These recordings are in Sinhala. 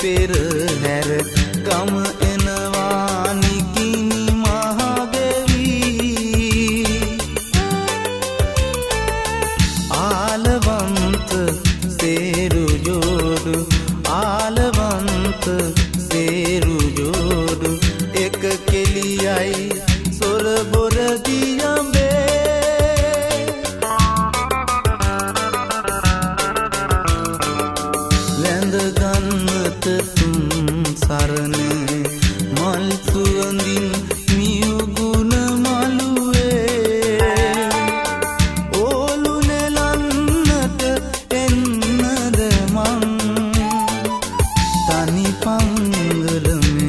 පෙරහැර ගම එනවා නිකිණි මහගෙවි ආලවන්ත සේරු ජෝඩු ආලවන්ත සේරු ජෝඩු එක කෙලියයි සොර බොර දියඹේ වැඳ ගන්නට තුන් සරණ මල් සුවඳින් මියුගුණ මළුවේ ඕලු නෙලන්නට එන්නද මං තනි පංගලමේ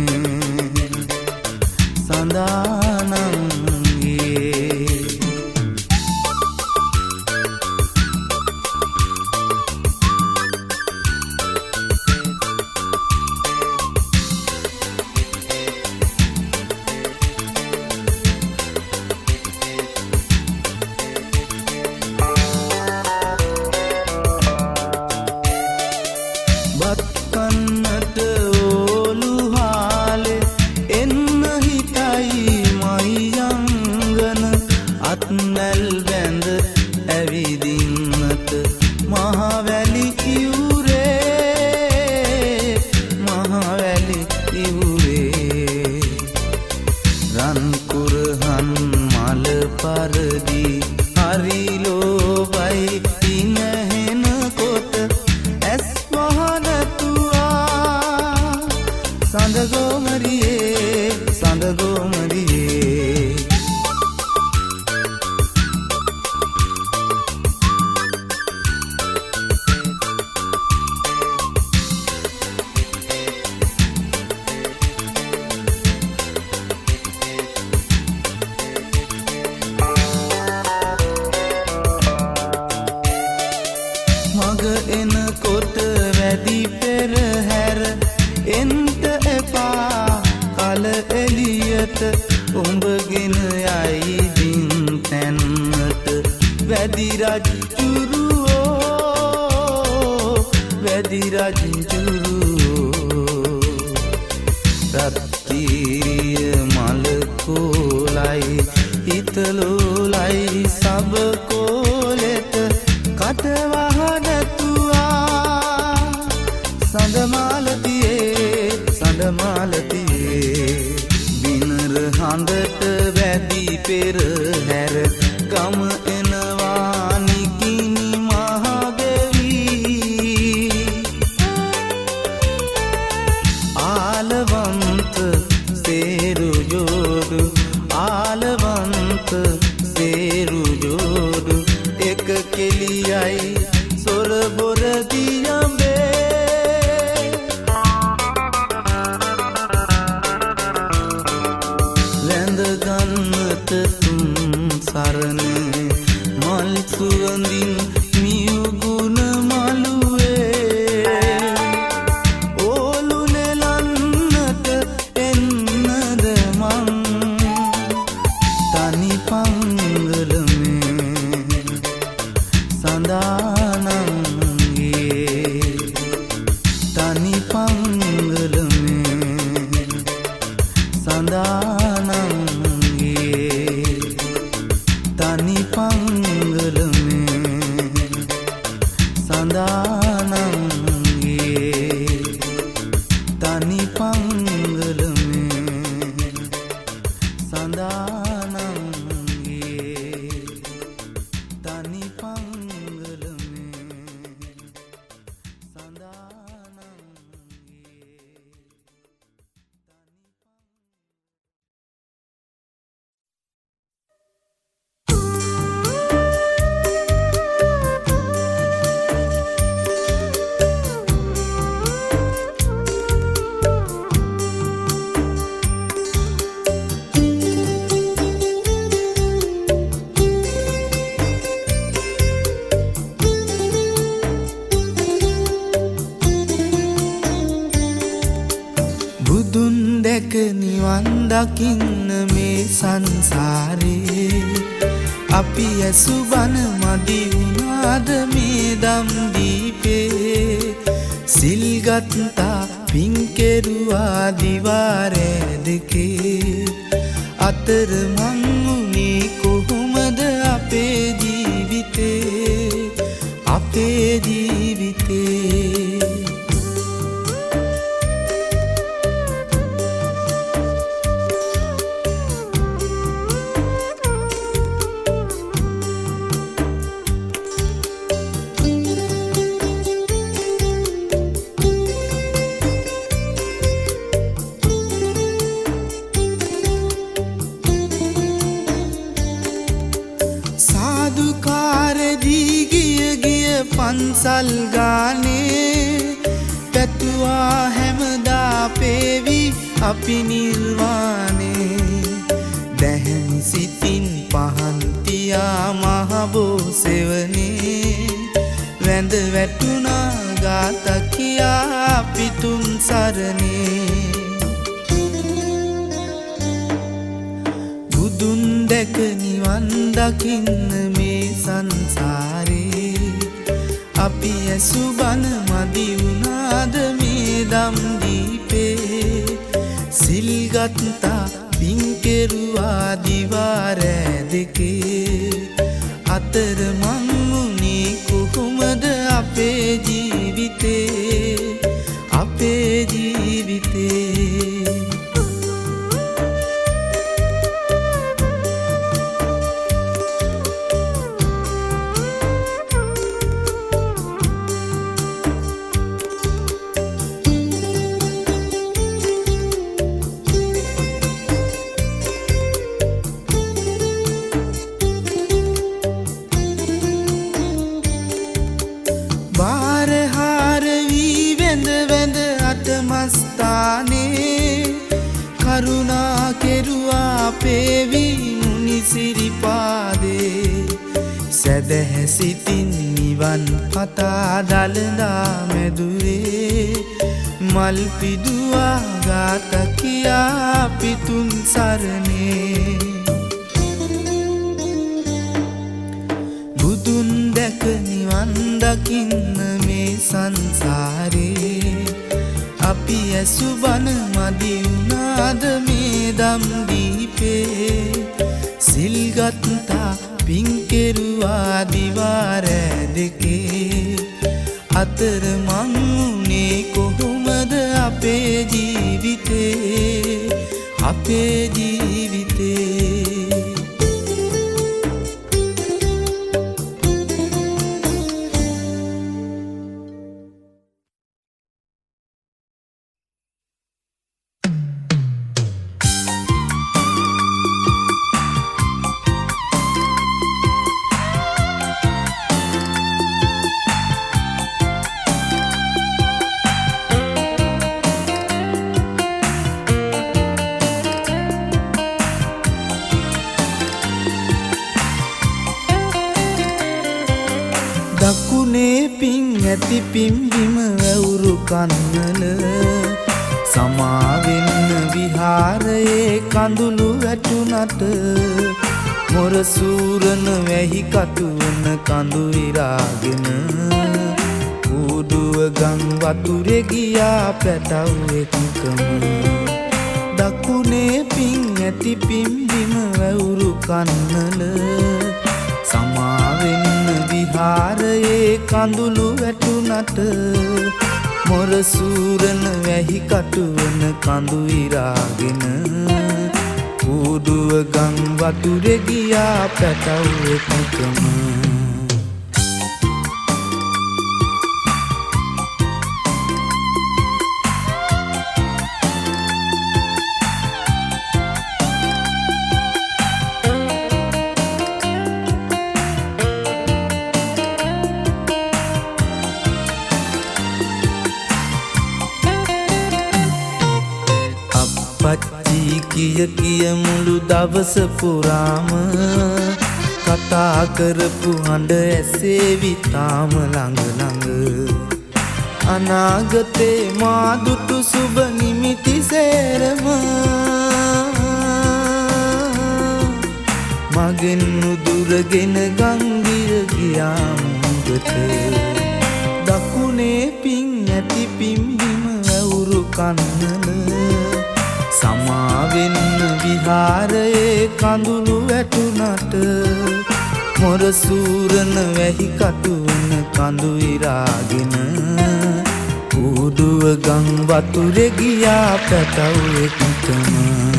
සඳානම්ගේ බත් කන්නට ඕලු හාලේ එන්න හිතයි මහියංගන අත්නැල් බැඳ ඇවිදින්නට මහවැලි ඉවුරේ මහවැලි ඉවුරේ රන් කුරහන් මල පරදි හරි ලෝබයි ඉනහෙන කොට ඇස් වහනතුවා සඳගෝමරියේ සඳගෝමරියේ මග එනකොට වැඩි පෙරහැර එන්ට එපා කල එළියට උඹගෙන යයි දින් තැන්නට වැඩි රජ්ජුරුවෝ වැඩි රජ්ජුරුවෝ රත්තිරිය මල කෝලයි හිතලෝලයි සබ කෝලෙට කටවහනතුවා සඳමාලතියේ සඳමාලතියේ බිනර හඳට වැදි පෙරහැර ගම එනවා නිකිණි මහගෙවි ආලවන්ත සේරු ජෝඩු ආලවන්ත සේරු ජෝඩු එක කෙලියයි සොර බොර දියඹේ වැඳ ගන්නට තුන් සරණ මල් සුවඳින් මියුගුණ මළුවේ ඕලු නෙලන්නට එන්නද මං තනි පංගලමේ සඳානම්ගේ තනි පංගලමේ සඳානම්ගේ තනි පංගලමේ සඳානම්ගේ තනි පංගලමේ සඳානම්ගේ තනි පංගලමේ දැක නිවන් දකින්න මේ සංසාරේ අපි ඇසු බන මදි වුණාද මේ දම් දීපේ සිල් ගත්තා පින් කෙරුවා දිවාරෑ දෙකේ අතර මං වුණේ කොහොමද අපේ ජීවිතේ අපේ ජීවිතේ පන්සල් ගානේ පැතුවා හැමදා පේවි අපි නිර්වාණේ දැහැමි සිතින් පහන් තියා මහබෝ සෙවනේ වැඳ වැටුණා ගාත කියා අපි තුන් සරණේ බුදුන් දැක නිවන් දකින්න මේ සංසාරේ අපි ඇසු බන මදි වුණාද මේ දම් දීපේ සිල් ගත්තා පින් කෙරුවා දිවාරෑ දෙකේ අතර මං වුණේ කොහොමද අපේ ජීවිතේ අපේ ජීවිතේ කරුණා කෙරුවා පේවි මුනි සිරිපාදේ සැදැහැ සිතින් නිවන් පතා දළදා මැදුරේ මල් පිදුවා ගාත කියා පිතුන් සරණේ බුදුන් දැක නිවන් දකින්න මේ සංසාරේ අපි ඇසු බන මදි වුණාද මේ දම් දීපේ සිල් ගත්තා පින් කෙරුවා දිවාරෑ දෙකේ අතර මං වුණේ කොහොමද අපේ ජීවිතේ අපේ ජීවිතේ දකුණේ පිං ඇති පිම්බිම වැවුරු කන්නල සමාවෙන්න විහාරයේ කඳුළු වැටුනට මොරසූරන වැහි කටුවන කඳු ඉරාගෙන කූඩුව ගම් වතුරේ ගියා පැටව් එක්කම දකුණේ පිං ඇති පිම්බිම වැවුරු කන්නල සමාවෙන්න විහාරයේ කඳුළු වැටුනට මොරසූරන වැහි කටුවන කඳු ඉරාගෙන කූඩුව ගම් වතුරේ ගියා පැටව් එක්කම කිය කිය මුළු දවස පුරාම කතා කරපු හඬ ඇසේවි තාම ළඟ ළඟ අනාගතේ මා දුටු සුබ නිමිති සේරම මගෙන් නුදුරගෙන ගංගිර ගියා මුඟට දකුණේ පිං ඇති පිම්බිම වැවුරු කන්නල සමාවෙන්න විහාරයේ කඳුළු වැටුනට මොරසූරන වැහි කටුවන කඳු ඉරාගෙන ඌඩුව ගං වතුරේ ගියා පැටව් එකටම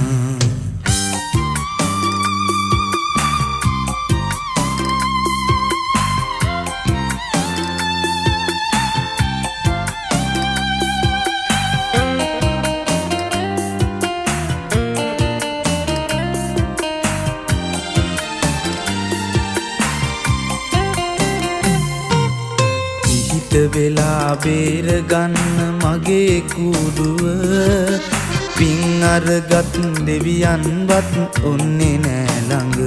වෙලා බේර ගන්න මගේ කුඩුව පින් අරගත් දෙවියන්වත් ඔන්නේ නෑ ළඟ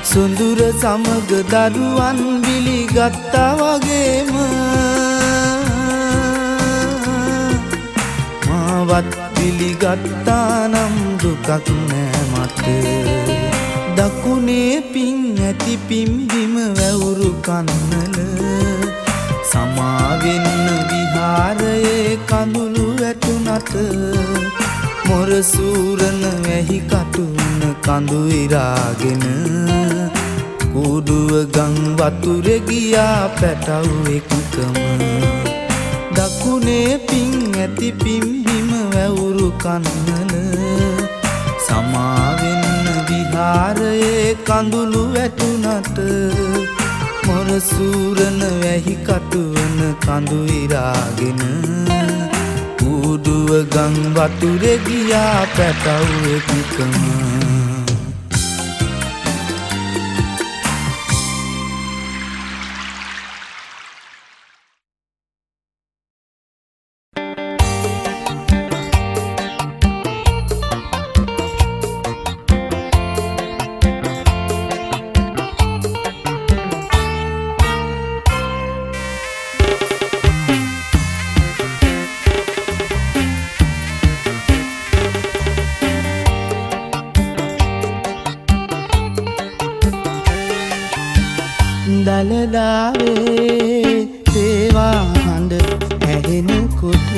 සුඳුර සමග දරුවන් විලිගත්තා වගේම මාවත් විලිගත්තා නම් දුකක් නෑ මට දකුණේ පින් ඇති පිම්බිම වැවුරු කන්නල සමාවෙන්න විහාරයේ කඳුළු වැටුනට මොරසූරන වැහි කටුන කඳු ඉරාගෙන කුඩුව ගං වතුරේ ගියා පැටව් එකකම දකුණේ පින් ඇති පිම්බිම වැවුරු කන්නල සමාවෙන්න විහාරයේ කඳුළු වැටුනට මොරසූරන වැහි කටුවන කඳු ඉරාගෙන ඌඩුව ගං වතුරේ ගියා පැටව් එකකම දලදාවේ තේවා හඬ ඇහෙනකොට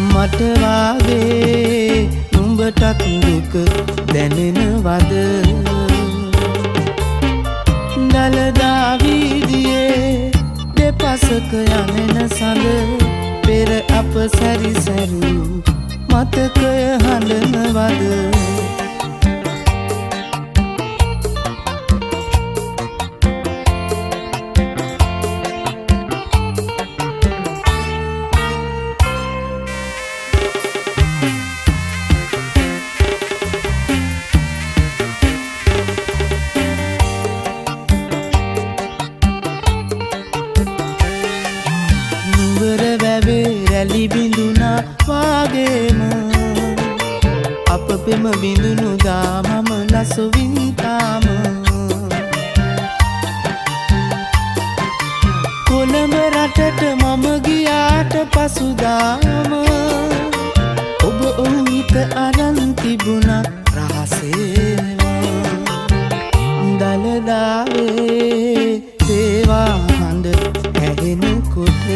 මට වාගේ නුඹටත් දුක දැනෙනවද දලදා වීදියේ දෙපසක යමෙන සඳ පෙර අප සැරිසැරූ මතකය හඬනවද බිඳුනා වාගේම අප පෙම බිඳුනු දාමම ලසුවින්තාම කොළඹ රටට මම ගියාට පසුදාම ඔබ ඔහුට අරන් තිබුණා රහසේම දලදාවේ තේවා හඬ ඇහෙනකොට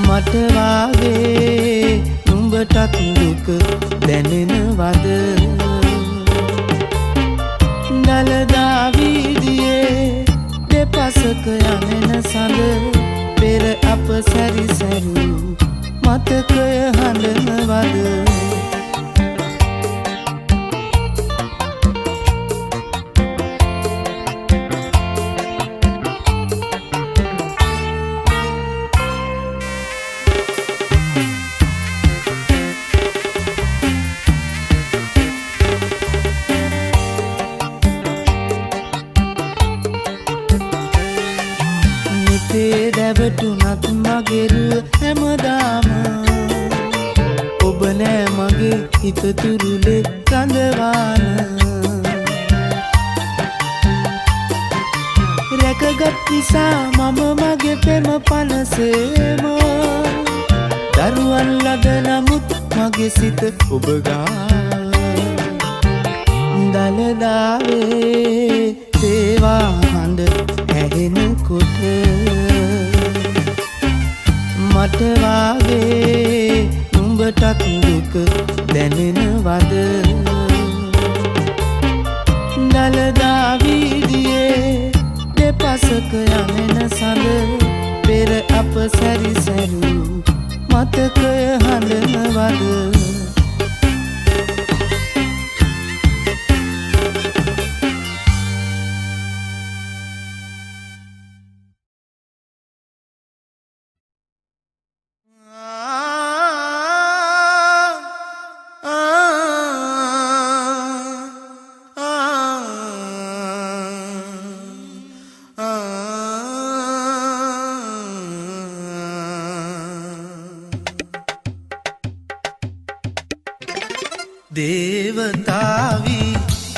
මට වාගේ නුඹටත් දුක දැනෙනවද දලදා වීදියේ දෙපසක යමෙන සඳ පෙර අප සැරිසැරූ මතකය හඬනවද දැවටුනත් මගෙරුව හැමදාම ඔබ නෑ මගේ හිත තුරුලේ රඳවාන රැකගත් නිසා මම මගේ පෙම පනසේම දරුවන් ලද නමුත් මගේ සිත ඔබ ගාව දලදාවේ තේවා හඬ ඇහෙනකොට මට වාගේ නුඹටත් දුක දැනෙනවද දලදා වීදියේ දෙපසක යමෙන සඳ පෙර අප සැරිසැරූ මතකය හඬනවද දේවතාවි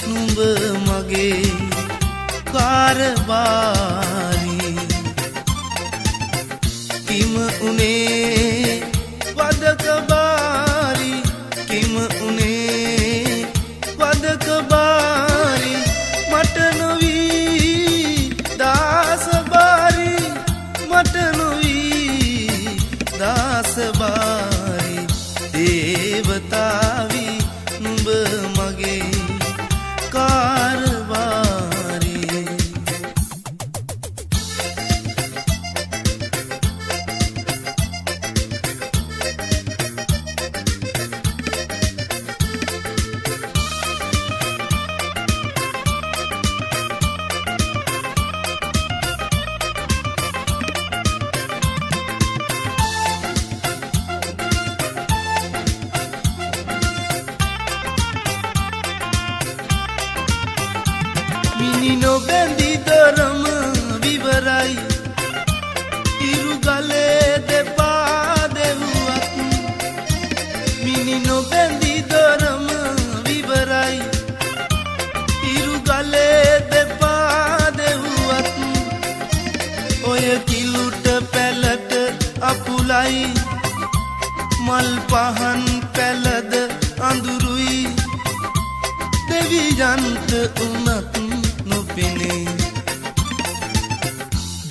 නුඹ මගේ කාරවාරි කිම උනේ වදකබාරි කිම උනේ වදකබාරි මට නොවී දාසබාරි මට නොවී දාසබාරි දේවතාවි නුඹ මගේ කාරවාරි මිනි නොබැඳි දරම විවරයි ඉරුගලේ දෙපා දෙව්වත් මිනි නොබැඳි දරම විවරයි ඉරුගලේ දෙපා දෙව්වත් ඔය කිලුට පැලට අපුලයි මල් පහන් පැලද අඳුරුයි දෙවියන්ට උනත් නොපෙනේ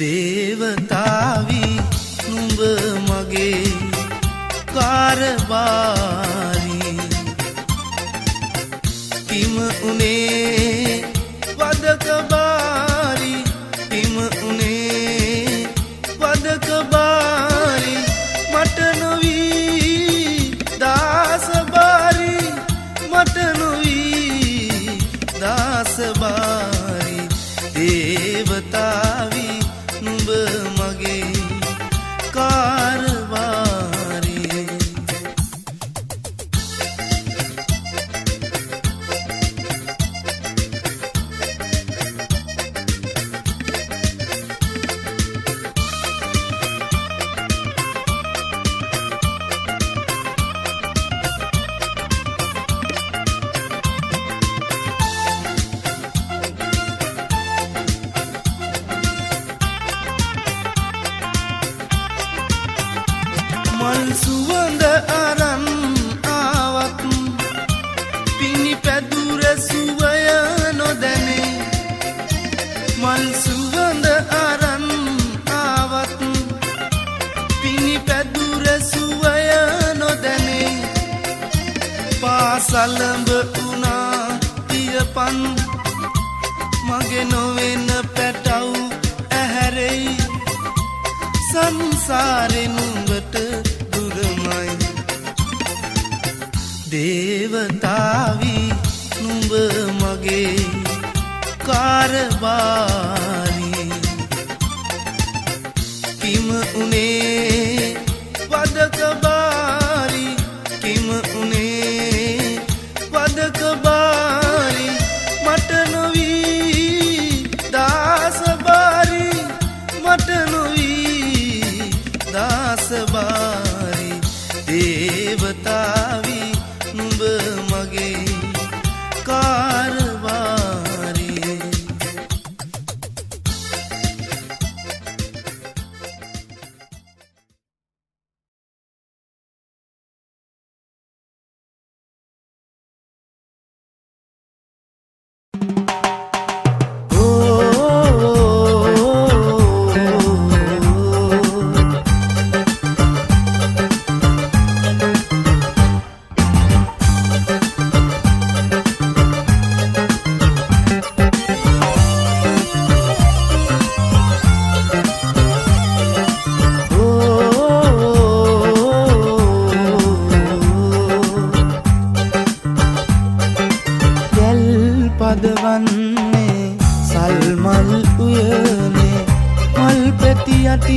දේවතාවි නුඹ මගේ කාරවාරි කිම උනේ වදකබාරි කිම උනේ වදකබාරි මට නොවී දාසබාරි මට නොවී දාසබාරි දේවතාවි නුඹ මගේ කාරවාරි මල් සුවඳ අරන් ආවත් පිණි පැදුර සුවය නොදැනේ මල් සුවඳ අරන් ආවත් පිණි පැදුර සුවය නොදැනේ පාසලඹ උනා පියපන් මගේ නොවෙන පැටව් ඇහැරෙයි සංසාරේ නුඹට දුරමයි දේවතාවි නුඹ මගේ කාරවාරි කිම උනේ වදකබාරි කිම උනේ වදකබාරි මට නොවී දාසබාරි මට නොවී දාසබාරි දේවතාවි නුඹ මගේ කාරවාරි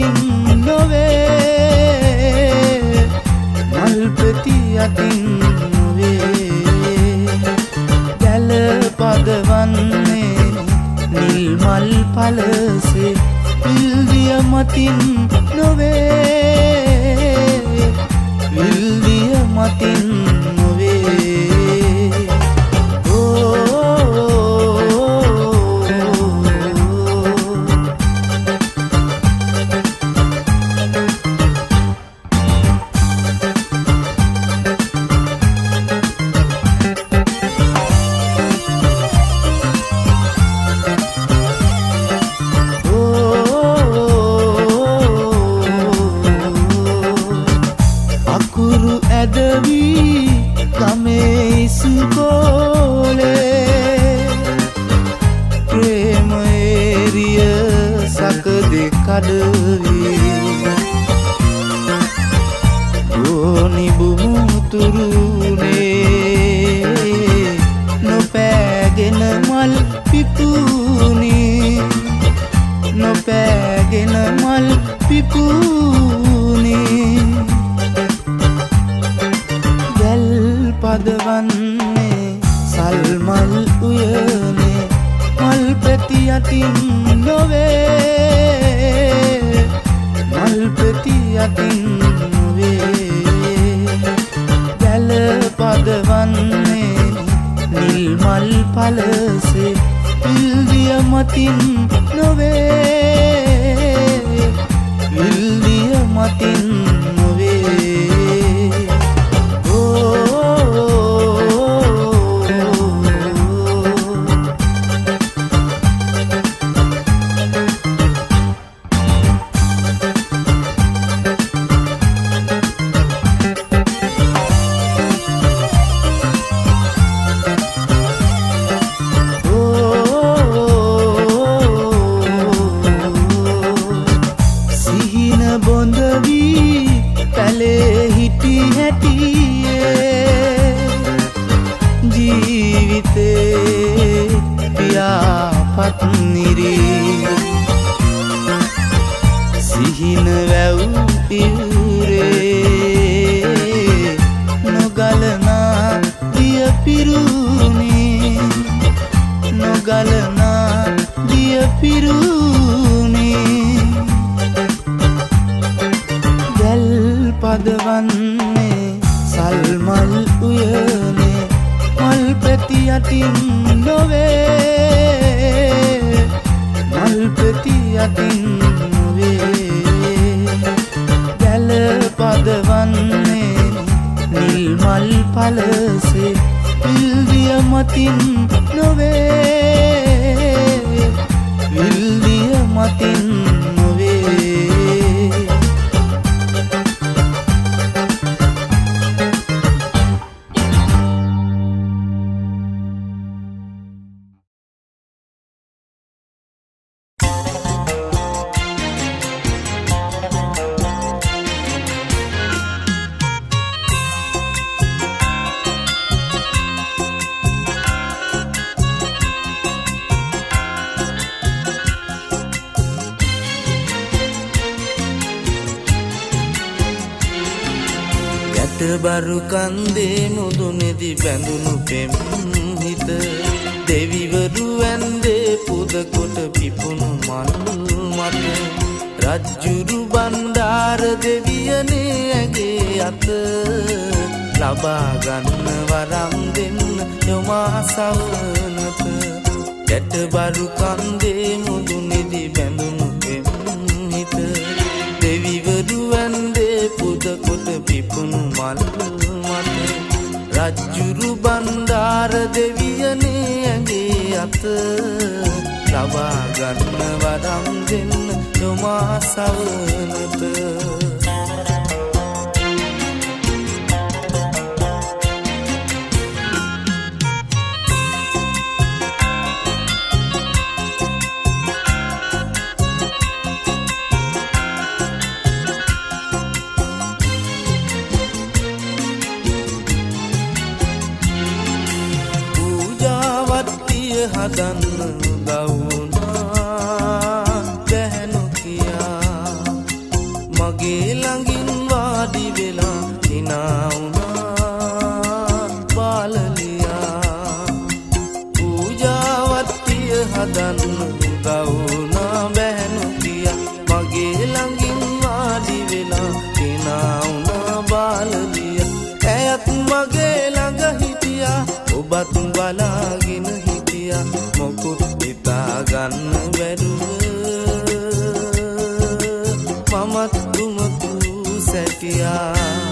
මතින් නොවේ මල් පෙති අතින් නොවේ ගැල පදවන්නේ නිල් මල් පලසේ විල්දිය මතින් නොවේ විල්දිය මතින් නොවේ ගෝනි බුමුතුරුනේ නොපෑගෙන මල් පිපුනේ නොපෑගෙන මල් පිපුනේ දැල් පදවන්නේ සල්මල් උයනේ මල් පෙති අතින් නොවේ මල් පෙති අතින් නොවේ දැල පදවන්නේ නිල් මල් පලසේ විල්දිය මතින් නොවේ විල්දිය මතින් නොවේ සිහින වැව් පිරුරේ නොගලනා දිය පිරුනේ නොගලනා දිය පිරුනේ දැල් පදවන්නේ සල්මල් උයනේ මල් පෙති අතින් නොවේ මල් පෙති අතින් දැල පදවන්නේ නිල් මල් පලසේ විල්දිය මතින් නොවේ විල්දිය මතින් නොවේ බරු කන්දේ මුදුනේදි බැඳුණු පෙම් හිත දෙවිවරු වැන්දේ පුද කොට පිපුණු මල් මත රජ්ජුරු බණ්ඩාර දෙවියනේ ඇගේ අත ලබා ගන්න වරම් දෙන්න යොමා සවනත ගැට බරු කන්දේ මුදුනේදි බැඳුණු පෙම් හිත දෙවිවරු වැන්දේ පුද කොට පිපුණු මල් මත රජ්ජුරු බණ්ඩාර දෙවියනේ ඇගේ අත ලබා ගන්න වරම් දෙන්න යොමා සවනත හදන්න උදවුනා බැහැනු කියා බාලලියා පූජාවත්තිය හදන්න උදවුනා බැහැනු කියා මගේ ළඟින් වාඩි වෙලා කෙනා වුණා බාලලියා ඇයත් මගේ ළඟ හිටියා ඔබත් බලාගෙන හිටියා මොකුත් හිතා ගන්න බැරුව මමත් දුමතු සැටියා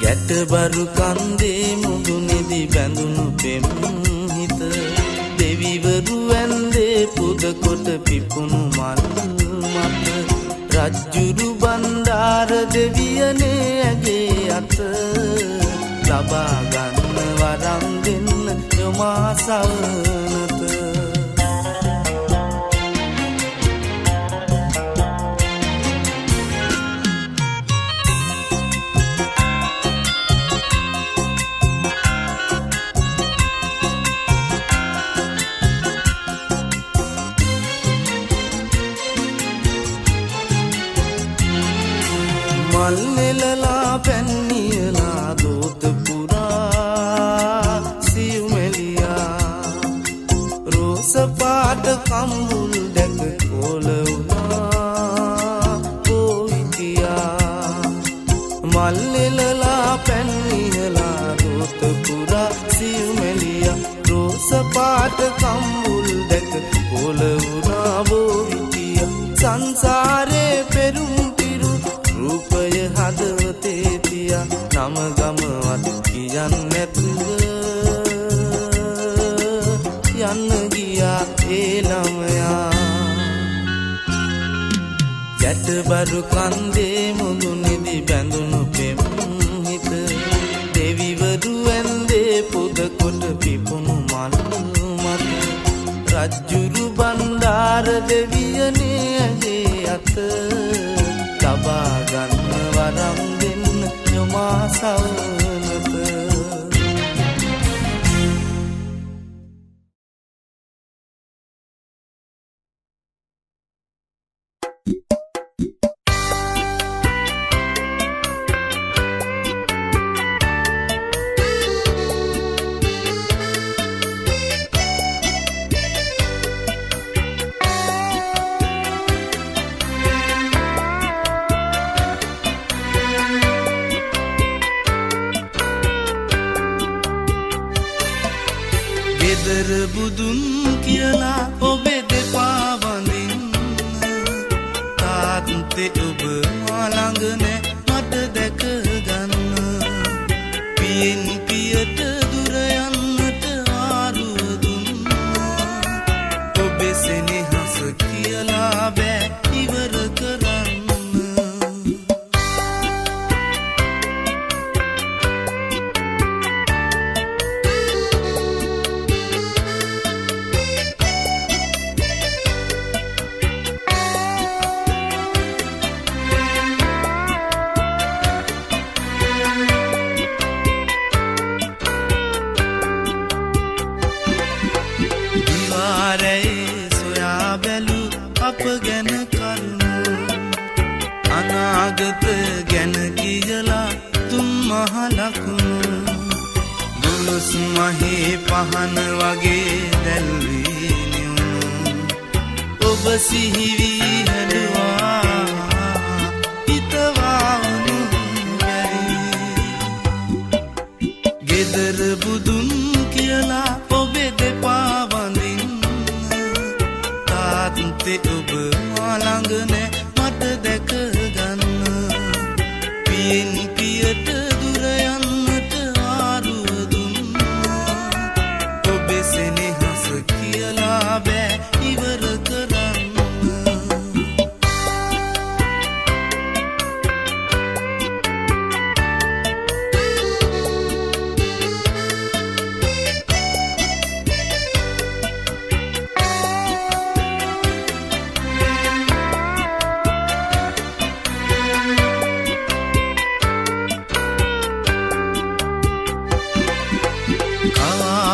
ගැටබරු කන්දේ මුදුනේදි බැඳුණු පෙම් හිත දෙවිවරු ඇන්දේ පුද කොට පිපුණු මල් මත රජ්ජුරු බණ්ඩාර දෙවියනේ ඇගේ අත ලබා ගන්න වරම් දෙන්න යොමා සවනත මල් නෙලලා පැන්නියලා දෝත පුරා සියුමෙලියා රෝස පාට කම්බුල් දැක කොල වුණා පොවිතියා මල් නෙලලා පැන්නියලා දෝත පුරා සියුමෙලියා රෝස පාට කම්බුල් දැක කොල වුණා පොවිතියා සංසාරේ පෙරුම් රූපය හදවතේ තියා නම ගමවත් කියන්න නැතුව යන්න ගියා ඒ ළමයා ගැටබරු කන්දේ මුදුනේදි බැඳුණු පෙම් හිත දෙවිවරු ඇන්දේ පුද කොට පිපුණු මල් මත රජ්ජුරු බණ්ඩාර දෙවියනේ ඇගේ අත ලබා ගන්න වරම් දෙන්න යොමා සවනත ගෙදර බුදුන් කියලා ඔබේ දෙපා වඳින්න තාත්තේ ඔබ මා ළඟ නෑ මට දැක ගන්න පියෙන් පියට දුර යන්නට ආරුව දුන්නා ඔබේ සෙනෙහස කියලා බෑ ඉවර කරන්න අප ගැන කරුණු අනාගත ගැන කියලා තුන් මහ ලකුණු දුලුස් මහේ පහන වගේ දැල්වී නිවුණු ඔබ සිහිවි හැඬුවා හිතවා වුණු බැරි ගෙදර බුදුන් කියලා ඔබේ දෙපා වඳින්න තාත්තේ ඔබ මා ළඟ නෑ මට දැක ගන්න පියෙන් පියට දුර යන්නට ආරුව දුන්නා ඔබේ සෙනෙහස කියලා බෑ ඉවර කරන්න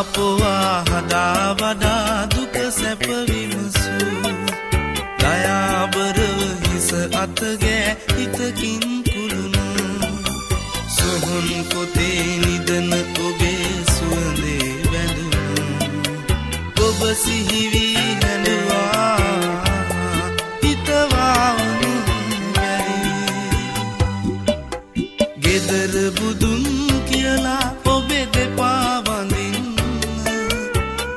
අපවා හදා වඩා දුක සැප විමසු දයාබරව හිස අතගෑ හිතකින් කුළුණු සොහොන් පොතේ නිද සිහිවි හැඬුවා හිතවා වුණු බැරි ගෙදර බුදුන් කියලා ඔබේ දෙපා වඳින්න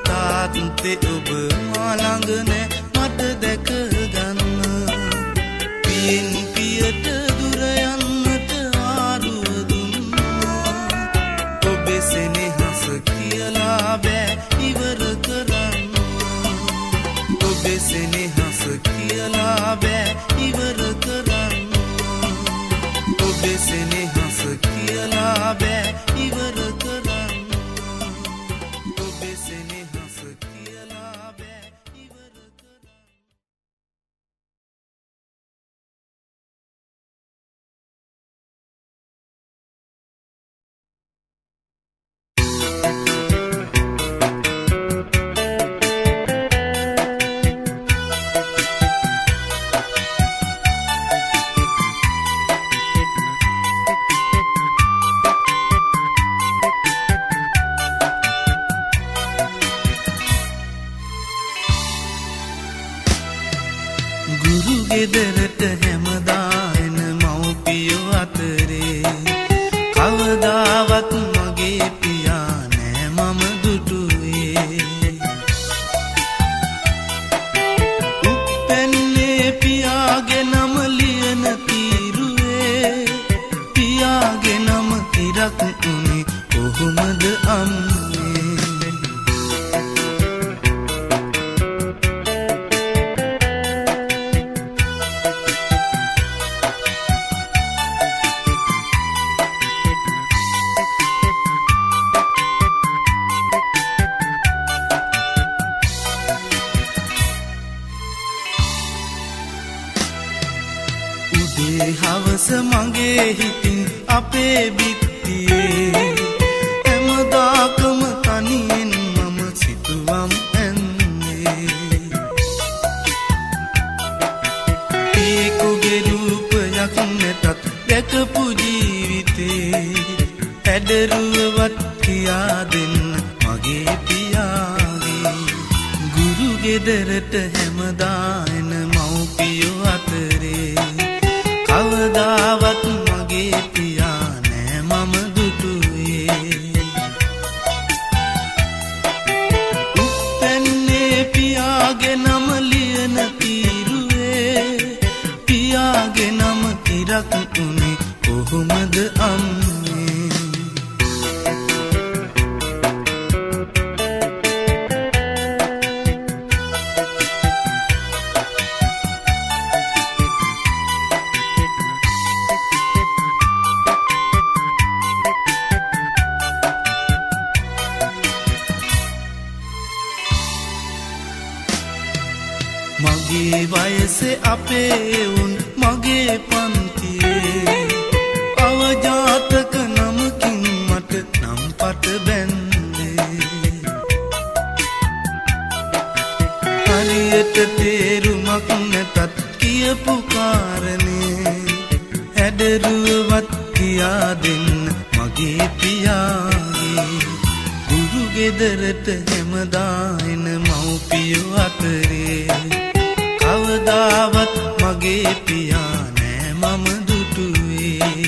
තාත්තේ ඔබ මා ළඟ නෑ මට දැක ගන්න පියෙන් පියට දුර යන්නට ආරුව දුන්නා ඔබේ සෙනෙහස කියලා බෑ ඉවර කරන්න ඔබේ සෙනෙහස කියලා බෑ ඉවර කරන්න ඔබේ සෙනෙහස කියලා බෑ ඉවර කරන්න ඔබේ සෙනෙහස කියලා බෑ ඉවර කරන්න ගුරු ගෙදරට හැමදා එන මව්පියෝ අතරේ කවදාවත් මගේ පියා නෑ මම දුටුවේ උප්පැන්නේ පියාගේ නම ලියන තීරුවේ පියාගේ නම ඉරක් උනේ කොහොමද අම්මේ හවස මගේ හිතින් අපේ බිත්තියේ හැමදාකම තනියෙන් මම සිතුවම් ඇන්නේ ඒකුගේ රූපයක් නැතත් දැකපු ජීවිතේ හැඩරුවවත් කියා දෙන්න මගේ පියාගේ ගුරු ගෙදරට හැමදා එන මව්පියෝ අතරේ කවදාවත් මගේ පියා නෑ මම දුටුවේ උප්පැන්නේ පියාගේ නම ලියන තීරුවේ පියාගේ නම ඉරක් උනේ කොහොමද අම්මේ මගේ වයසේ අපේ උන් මගේ පන්තියේ අවජාතක නමකින් මට නම් පට බැන්දේ හරියට තේරුමක් නැතත් කියපු කාරණේ හැඩරුවවත් කියා දෙන්න මගේ පියාගේ ගුරු ගෙදරට හැමදා එන මව්පියෝ අතරේ කවදාවත් මගේ පියා නෑ මම දුටුවේ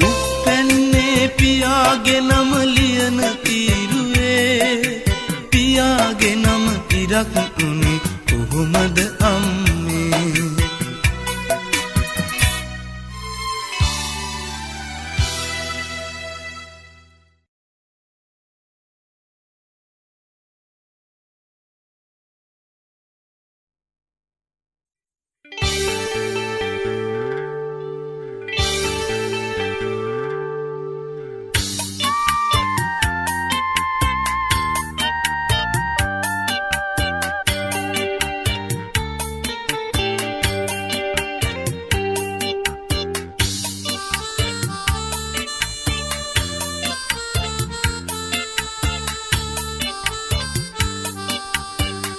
උප්පැන්නේ පියාගේ නම ලියන තීරුවේ පියාගේ නම ඉරක් උනේ කොහොමද අම්මේ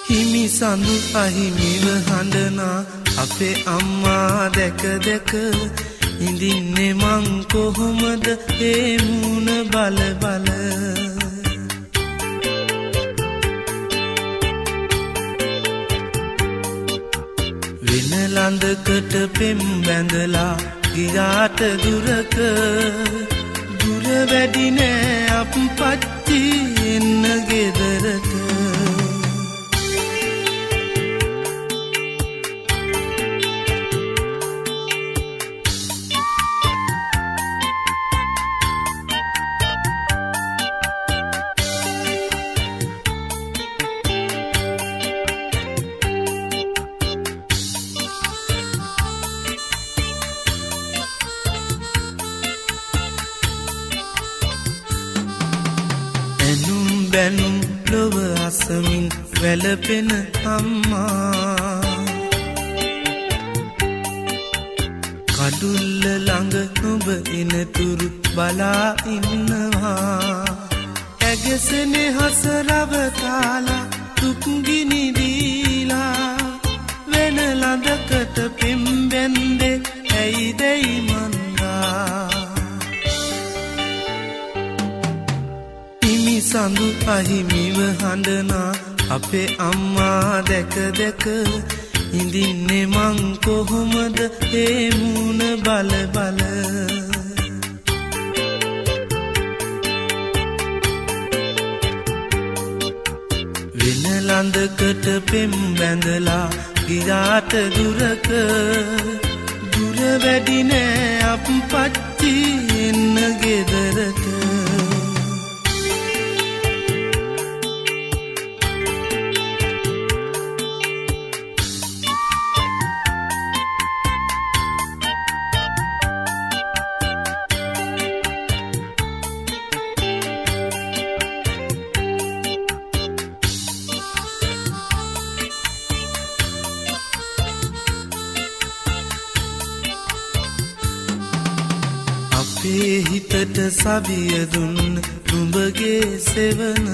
හිමි සඳු අහිමිව හඬනා අපේ අම්මා දැක දැක ඉඳින්නේ මං කොහොමද ඒ මූණ බල බල ලඳකට පෙම් බැඳලා ගියාට දුරක දුර වැඩි නෑ අප්පච්චි එන්න ගෙදරට බැනුම් ලොව අසමින් වැළපෙන අම්මා කඩුල්ල ළඟ නුඹ එනතුරු බලා ඉන්නවා ඇගසෙනේ හස රවතාලා දුක් ගිනි දීලා වෙන ළඟකට පෙම් බැන්දේ ඇයිදයි මන්දා සඳු අහිමිව හඬනා අපේ අම්මා දැක දැක ඉඳින්නේ මං කොහොමද ඒ මූණ බල බල වෙන ලඳකට පෙම් බැඳලා ගියාට දුරක දුර වැඩි නෑ අප්පච්චි එන්න ගෙදරට අපේ හිතට සවිය දුන්න නුඹගේ සෙවන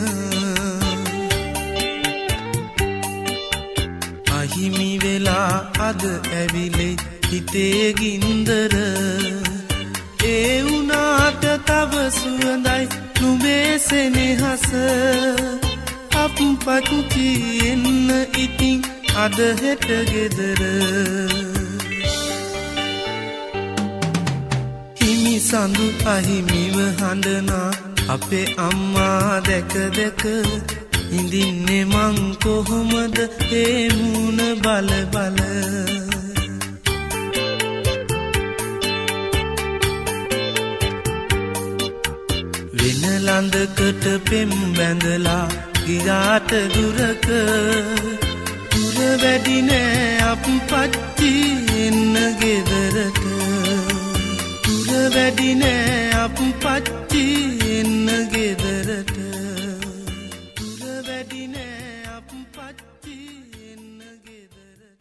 අහිමි වෙලා අද ඇවිලේ හිතේ ගින්දර ඒ වුණාට තව සුවඳයි නුඹේ සෙනෙහස අප්පච්චි එන්න ඉතින් අද හෙට ගෙදර සඳු අහිමිව හඬනා අපේ අම්මා දැක දැක ඉඳින්නේ මං කොහොමද ඒ මූණ බල බල වෙන ලඳකට පෙම් බැඳලා ගියාට දුරක දුර වැඩි නෑ අප්පච්චි එන්න ගෙදරට වැඩි නෑ අප්පච්චි එන්න ගෙදරට දුර වැඩි නෑ අප්පච්චි එන්න ගෙදරට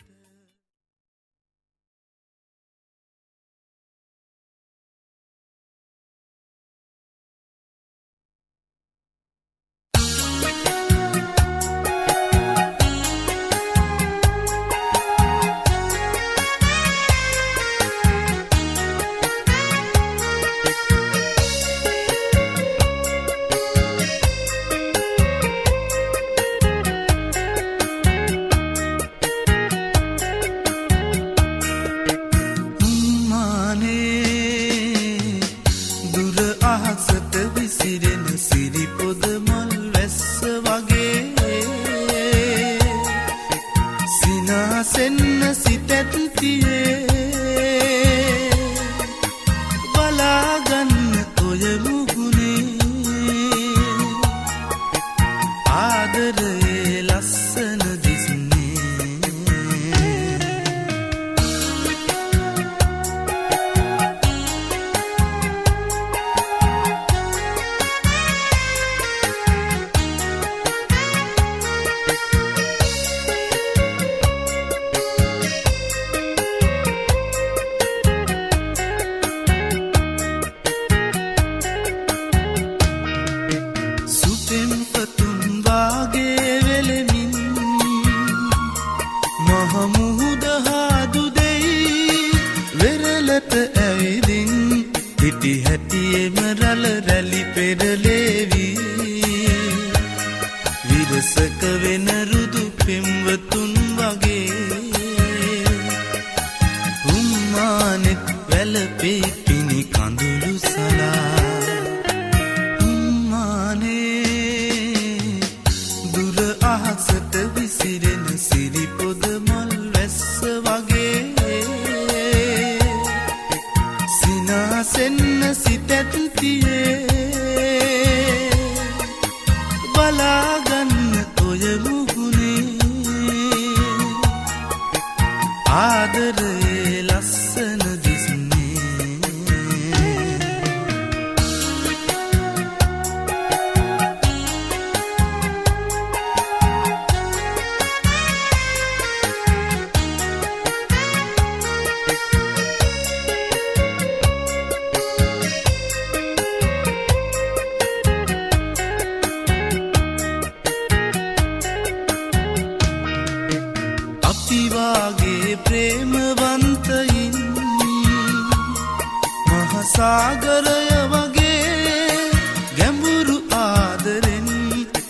සාගරය වගේ ගැඹුරු ආදරෙන්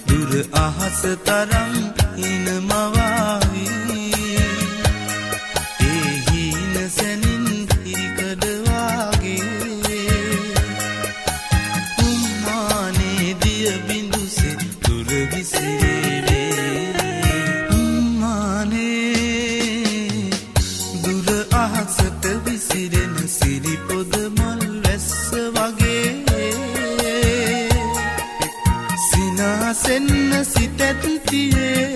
දුර අහස තරම් හිනමවාවි ඒ හින සැනින් හිරිකඩ වාගේ උම්මානේ දිය බිඳුසේ දුර විසිරේ උම්මානේ දුර අහසට විසිරෙන සිරිපොද මල් වැස්ස වගේ සිනාසෙන්න සිතැත්තියේ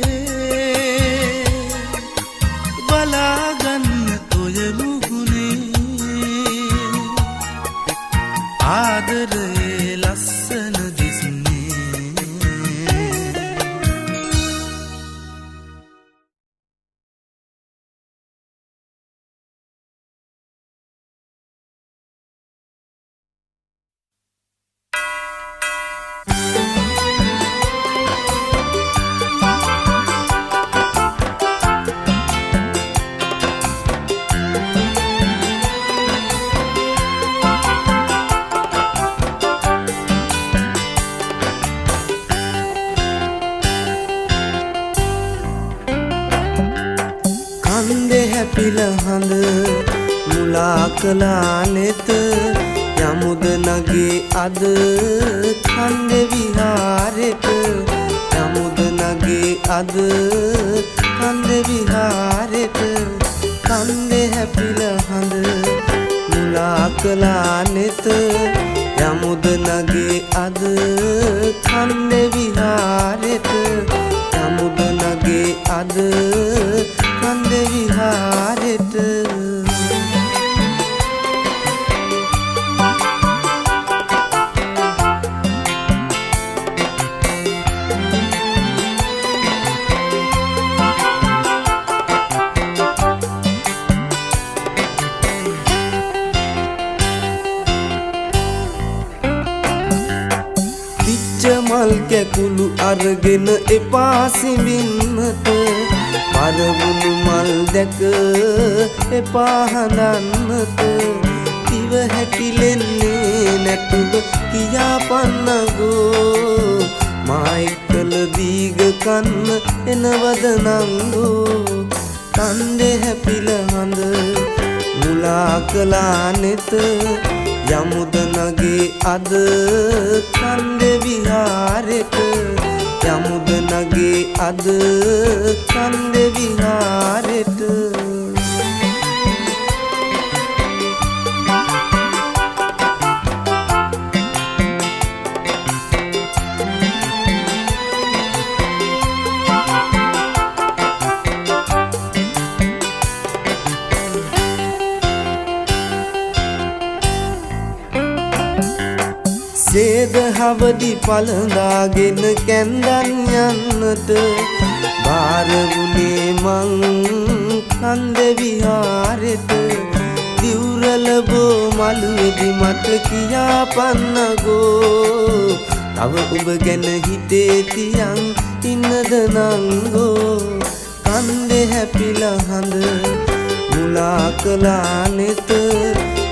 බලාගන්න ඔය මුහුණේ ආදරයේ ලස්සන දිස්නේ පිල හඳ මුලා කළා නෙත යමුද නගේ අද කන්දේ විහාරෙට යමුද නගේ අද කන්දේ විහාරෙට කන්දේ හැපිල හඳ මුලා කළා නෙත යමුද නගේ අද කන්දේ විහාරෙට යමුද නගේ අද කන්දේ විහාරෙට මල් කැකුළු අරගෙන එපා සිඹින්නට පරවුණු මල් දැක එපා හඳන්නට ඉව හැකිලෙන්නේ නැතුව කියාපන්නගෝ මා එක්කල දීග කන්න එනවද නංගෝ කන්දේ හැපිල හඳ මුලා කළා නෙත යමුද නගේ අද කන්දේ විහාරෙට යමුද නගේ අද කන්දේ විහාරෙට සේද හවදි පළඳාගෙන කැන්දන් යන්නට බාර වුණේ මං කන්දේ විහාරෙට දිවුරලබෝ මළුවේදි මට කියාපන්නගෝ තව ඔබ ගැන හිතේ තියන් ඉන්නද නංගෝ කන්දේ හැපිලා හඳ මුලා කළා නෙත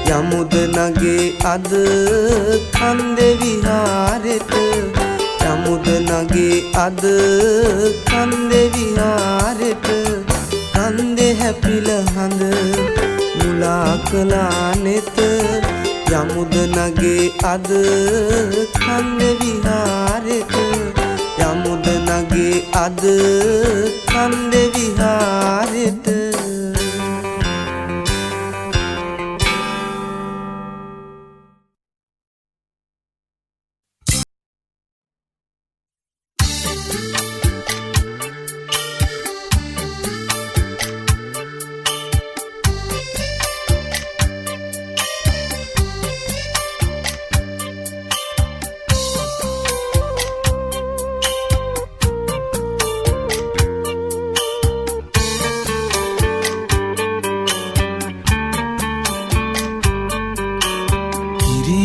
යමුද නගේ අද කන්දේ විහාරෙට යමුද නගේ අද කන්දේ විහාරෙට කන්දේ හැපිල හඳ මුලා කළා නෙත යමුද නගේ අද කන්දේ විහාරෙට යමුද නගේ අද කන්දේ විහාරෙට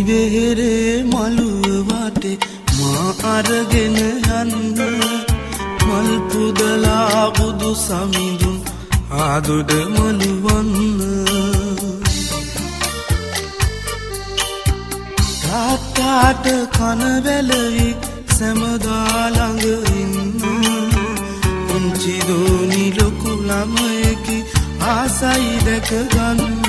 වෙහෙරේ මළුව වාටේ මා අරගෙන යන්න මල් පුදලා බුදු සමිඳුන් ආදුඩ මළුවන්න තාත්තාට කන වැලවි සැමදා ළඟ ඉන්න පුංචි දෝනි ලොකු ළමයෙකි ආසයි දැක ගන්න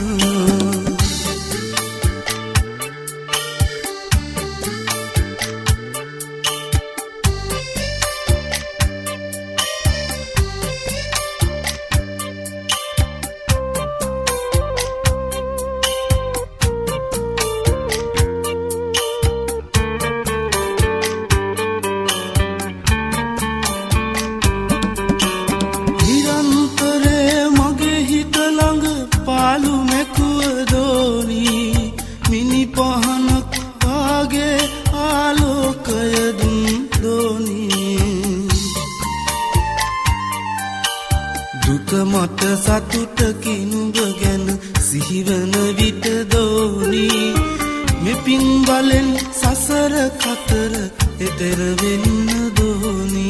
මට සතුටකින් නුඹ ගැන සිහිවන විට දෝනි මෙපින් බලෙන් සසර කතර එතර වෙන්න දෝනි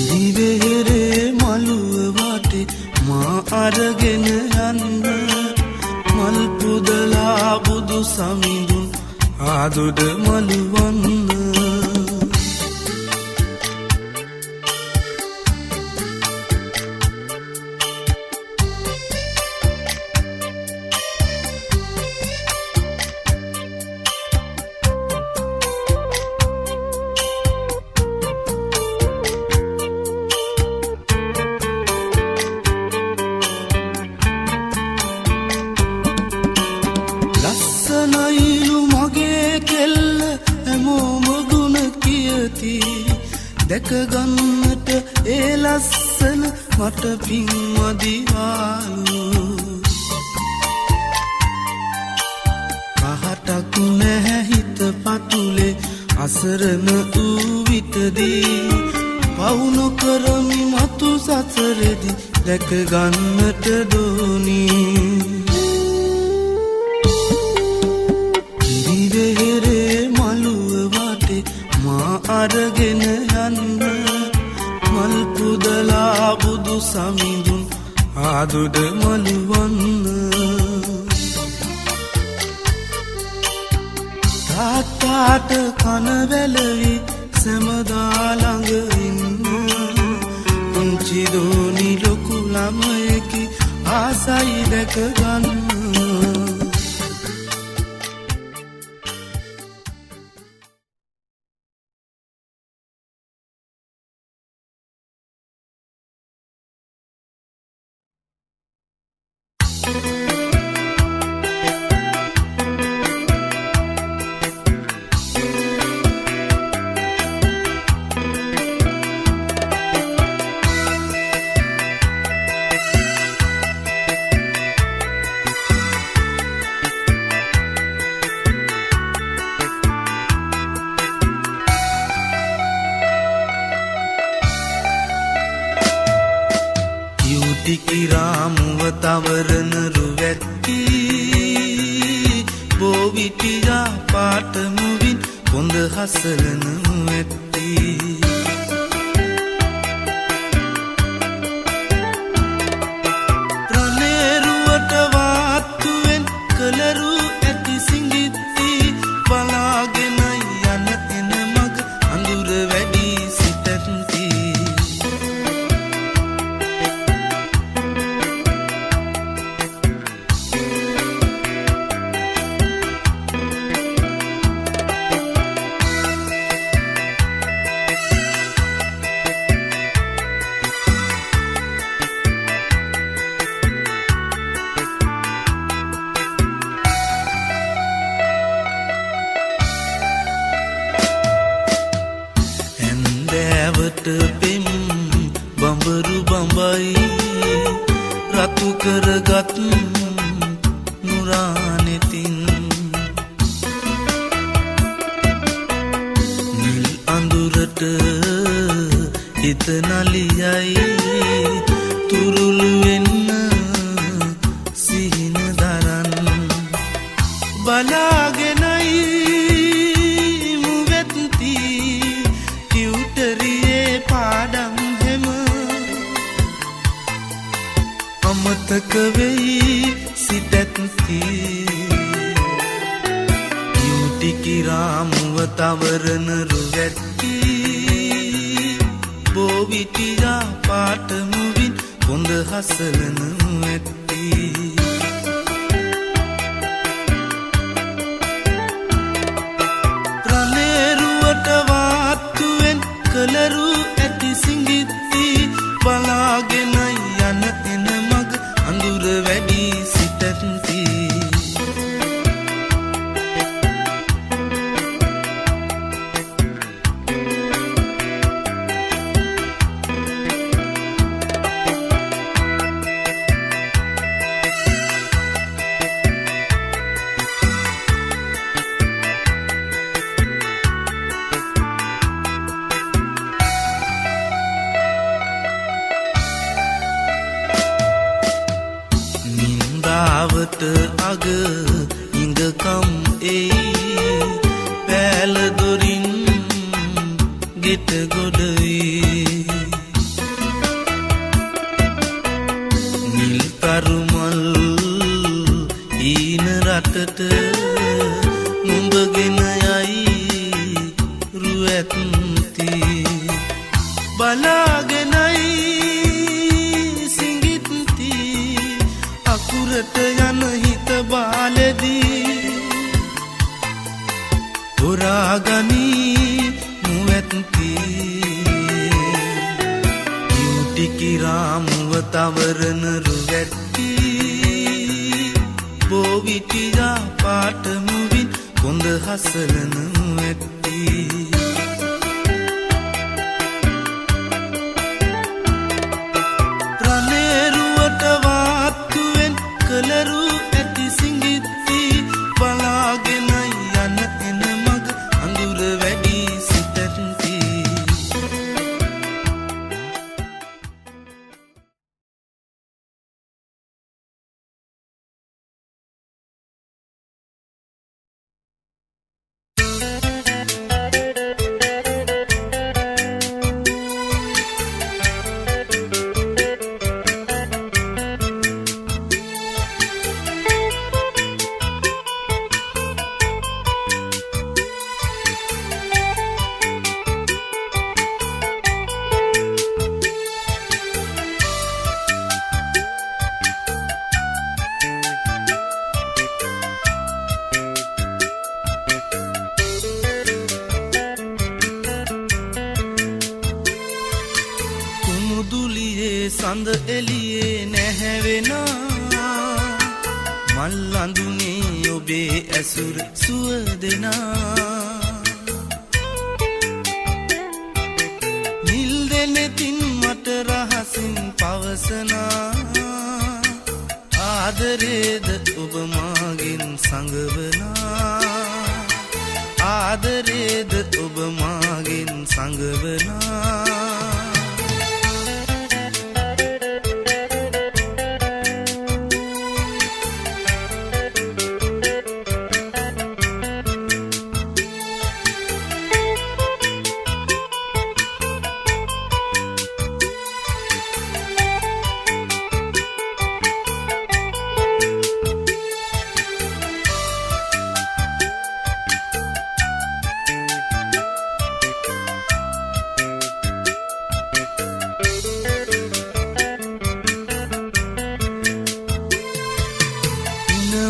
දිවෙහෙරේ මළුව වටේ මා අරගෙන යන්න මල් පුදලා බුදු සමිඳුන් ආදුඩ මළුවන්න දැක ගන්නට ඒ ලස්සන මට පින් මදිවාලු පහටක් නැහැ හිත පතුලේ අසරණ වූ විටදී පවුන කරමි මතු සසරෙදි දැක ගන්නට දෝනි දිවෙහෙරේ මළුව වටේ මා අරගෙන මල් පුදලා බුදු සමිඳුන් ආදුඩ මළුවන්න තාත්තාට කන වැලවි සැමදා ළඟ ඉන්න පුංචි දෝනි ලොකු ළමයෙකි ආසයි දැක ගන්න කිරාමුව තවරන රුවැත්ති බෝවිටියා පාටමුවින් කොඳ හසලන ඇත්ති ප්‍රනේරුවට වාත්තුවෙන් කලරු ඇති සිංගිත්ති බලාගෙන යන එන මග අඳුර වැඩි සිතැත්ති පෙම් බඹරු බඹයි රතු කරගත් නුරානෙතින් නිල් අඳුරට හිත නලියයි තුරුළු වෙන්න සිහින දරන් බලාගෙනයි මුවෙත්ති ටියුටරියේ පාඩම් හැම අමතක වෙයි සිතැත්ති තවරන රුවැට්ටි බෝවිටියා පාට මුවින් කොඳ හසලන ඇත්ති ප්‍රලේරුවට වාත්තුවෙන් කලරු ඇති සිඟිත්ති බලාගෙනයි යන එන මග අඳුර වැඩි සිටත්ති අග ඉඟකම් එයි පෑල දොරින් ගෙට ගොඩයි නිල් තරුමල් ඊන රටට නුඹගෙන යයි රුවැත්ති බලාගෙනයි සිඟිත්ති අකුරට යන හිත බාලදී හොරාගනී මුවැත්ති යුටි කිරාමුව තවරන රුවැත්ති බෝවිටියා පාට මුවින් කොඳ හසලන ඇත්ති ප්‍රලේරුවට වාත්තුවෙන් කලරු ඇති සිඟිත්ති බලාගෙනයි යන එන මග අඳුර වැඩි සිටත්ති සඳ එළියේ නැහැවෙනා මල් අඳුනේ ඔබේ ඇසුර සුවදෙනා නිල් දෙනෙතින් මට රහසින් පවසනා ආදරේද ඔබ මාගෙන් සඟවනා ආදරේද ඔබ මාගෙන් සඟවනා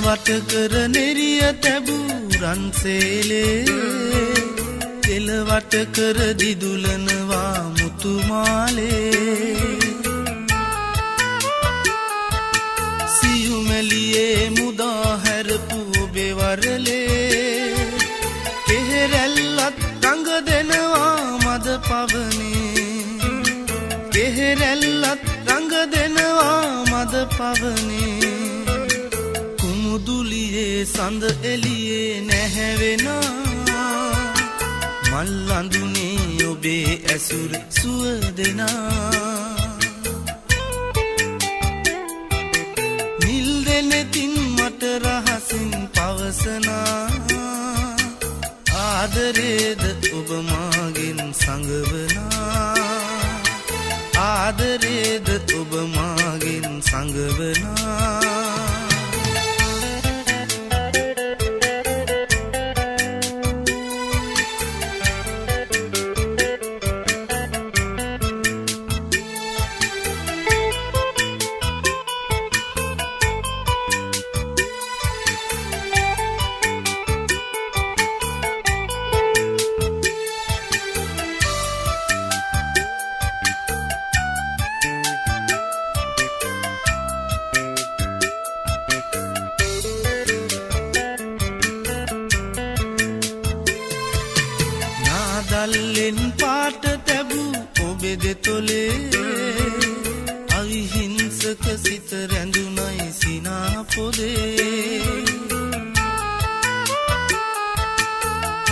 වට කර නෙරිය තැබූ රන්සේලේ කෙලවට කර දිදුලනවා මුතුමාලේ සියුමැලියේ මුදා හැරපු ඔබේ වරලේ කෙහෙරැල්ලත් රඟ දෙනවා මද පවනේ කෙහෙරැල්ලත් රඟ දෙනවා මද පවනේ දුලියේ සඳ එළියේ නැහැවෙනා මල් අඳුනේ ඔබේ ඇසුර සුවදෙනා නිල් දෙනෙතින් මට රහසින් පවසනා ආදරේද ඔබ මාගෙන් සඟවනා ආදරේද ඔබ මාගෙන් සඟවනා ඔබේ දෙතොලේ අවිහිංසක සිත රැඳුනයි සිනා පොදේ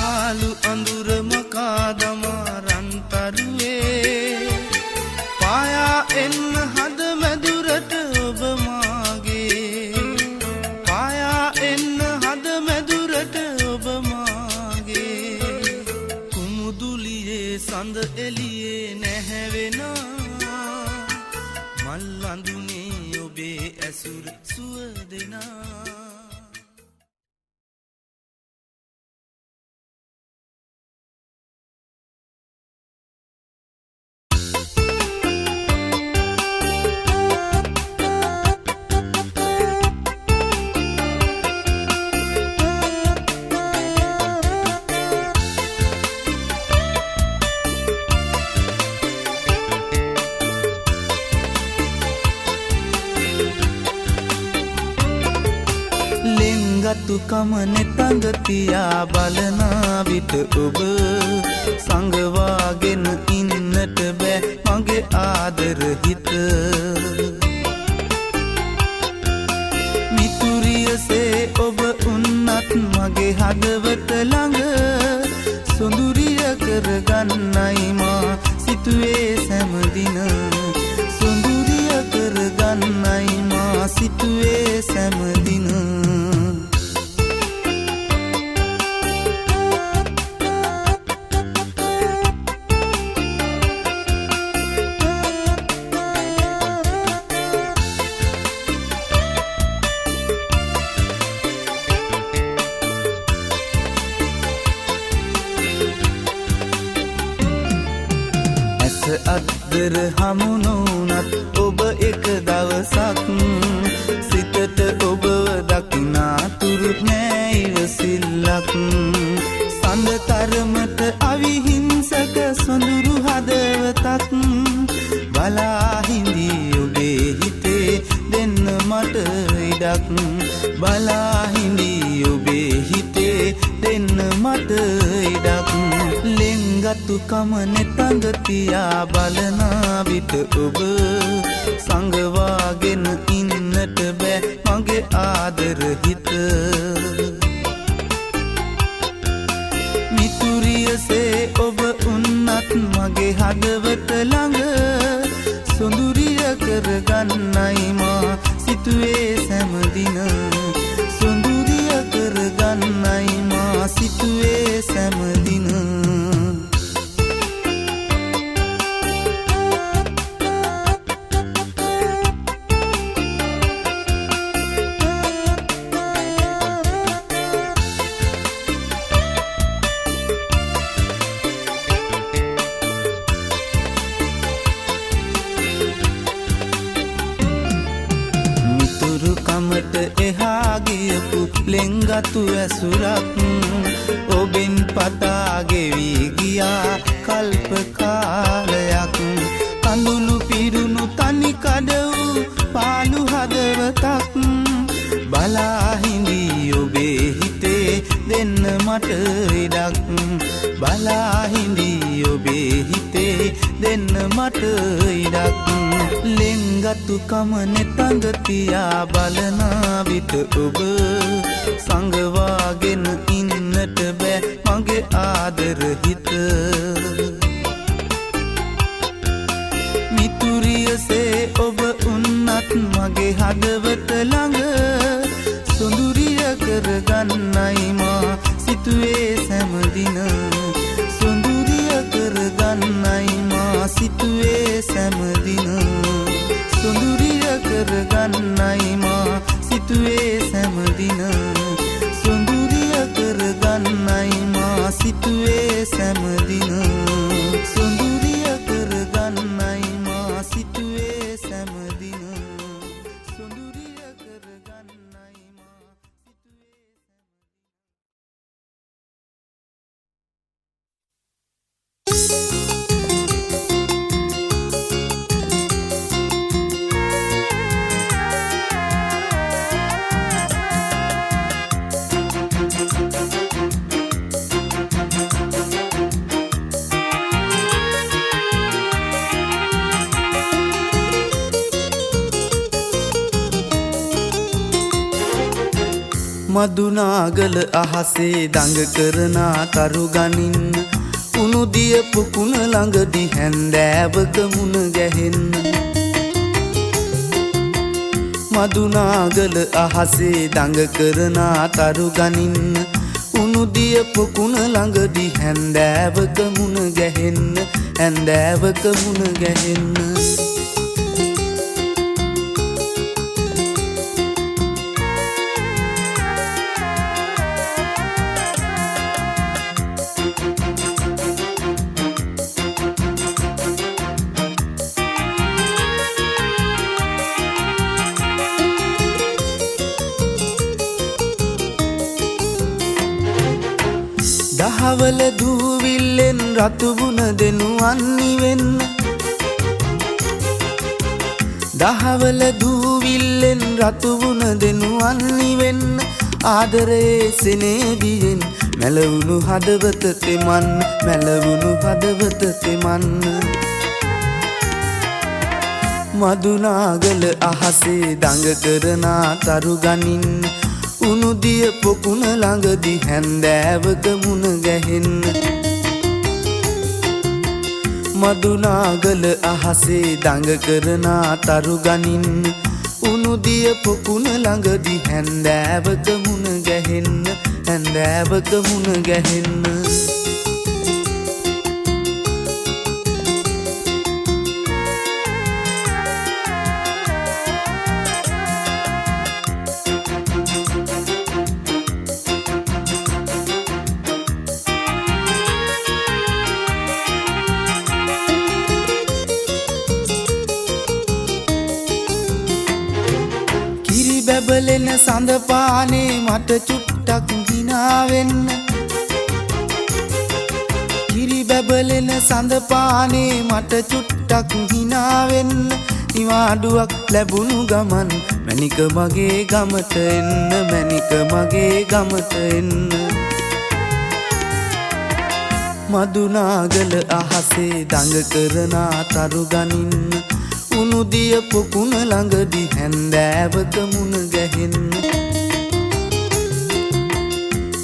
ආලු අඳුර මකා දමා රන්තරුවේ පායා එන්න හද මැදුරට ඔබ මාගේ පායා එන්න හද මැදුරට ඔබ මාගේ කුමුදුලියේ සඳ එළියේ නැහැවෙනා මල් අඳුනේ ඔබේ ඇසුර සුව දෙනා ගතුකම නෙතඟ තියා බලනා විට ඔබ සංගවාගෙන ඉන්නට බෑ මගේ ආදර හිත මිතුරියසේ ඔබ උන්නත් මගේ හදවත ළඟ සොඳුරිය කරගන්නයි මා සිතුවේ සෑමදින සොඳුරිය කරගන්නයි මා සිතුවේ සෑමදින අද්දර හමුණුනත් ඔබ එක දවසක් සිතට ඔබව දකිනා තුරු නෑ ඉවසිල්ලක් සඳ තරමට අවිහිංසක සොඳුරු හදවතක් බලා හිඳී ඔබේ හිතේ දෙන්න මට ඉඩක් බලා හිඳී ඔබේ හිතේ දෙන්න මට ඉඩක් ලෙන්ගතුකම නෙතඟ තියා බලනා විට ඔබ සංගවාගෙන ඉන්නට බෑ මගේ ආදර හිත මිතුරියසේ ඔබ උන්නත් මගේ හදවත ළඟ සොඳුරිය කරගන්නයි මා සිතුවේ සෑමදින සොඳුරිය කරගන්නයි මා සිතුවේ සෑමදින එහා ගියපු ලෙන්ගතු ඇසුරක් ඔබෙන් පතා ගෙවි ගියා කල්ප කාලයක් කඳුළු පිරුණු තනි කඩ වූ පාළු හදවතක් බලා හිඳී ඔබේ හිතේ දෙන්න මට ඉඩක් බලා හිඳී ඔබේ හිතේ දෙන්න මට ඉඩක් ලෙන්ගතුකම නෙතඟ තියා බලනා විට ඔබ සංගවාගෙන ඉන්නට බෑ මගේ ආදර හිත මිතුරියසේ ඔබ උන්නත් මගේ හදවත ළඟ සොඳුරිය කරගන්නයි මා සිතුවේ සෑමදින සොඳුරිය කරගන්නයි මා සිතුවේ සෑමදින සොඳුරිය කරගන්නයි මා සිතුවේ සෑමදින සොඳුරිය කරගන්නයි මා සිතුවේ සෑමදින සොඳුරිය කරගන්නයි මා සිතුවේ සෑමදින සොඳුරිය කරගන්නයි මා සිතුවේ මදුනාගල අහසේ දඟ කරන තරු ගනින්න උණු දිය පුකුණ ළඟදි හැන්දෑවක මුණ ගැහෙන්න මදුනාගල අහසේ දඟ කරන තරු ගනින්න උණු දිය පුකුණ ළඟදි හැන්දෑවක මුණ ගැහෙන්න හැන්දෑවක මුණ ගැහෙන්න දහවල දූවිල්ලෙන් රතුබුණ දෙනු අන්නි වෙන්න දහවල දූවිල්ලෙන් රතුබුණ දෙනු අන්නි වෙන්න ආදරයේ සෙනෙහදියෙන් මැලවුණු හදවත තෙමන්න මැලවුණු හදවත තෙමන්න මදුනාගල අහසේ දඟ කරන තරු ගනින්න උණු දිය පොකුණ ළඟදි හැන්දෑවක මුණ ගැහෙන්න මදුනාගල අහසේ දඟ කරන තරු ගනින්න උණු දිය පොකුණ ළඟදි හැන්දෑවක මුණ ගැහෙන්න හැන්දෑවක මුණ ගැහෙන්න බැබලෙන සඳ පානේ මට චුට්ටක් හිනාවෙන්න කිරි බැබලෙන සඳ පානේ මට චුට්ටක් හිනාවෙන්න නිවාඩුවක් ලැබුණු ගමන් මැනික මගේ ගමට එන්න මැනික මගේ ගමට එන්න මදුනාගල අහසේ දඟ කරන තරු ගනින්න උණු දිය පොකුණ ළඟදි හැන්දෑවක මුණ ගැහෙන්න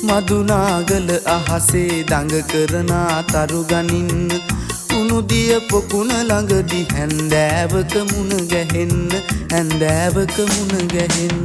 මදුනාගල අහසේ දඟ කරන තරු ගනින්න උණු දිය පොකුණ ළඟදි හැන්දෑවක මුණ ගැහෙන්න හැන්දෑවක මුණ ගැහෙන්න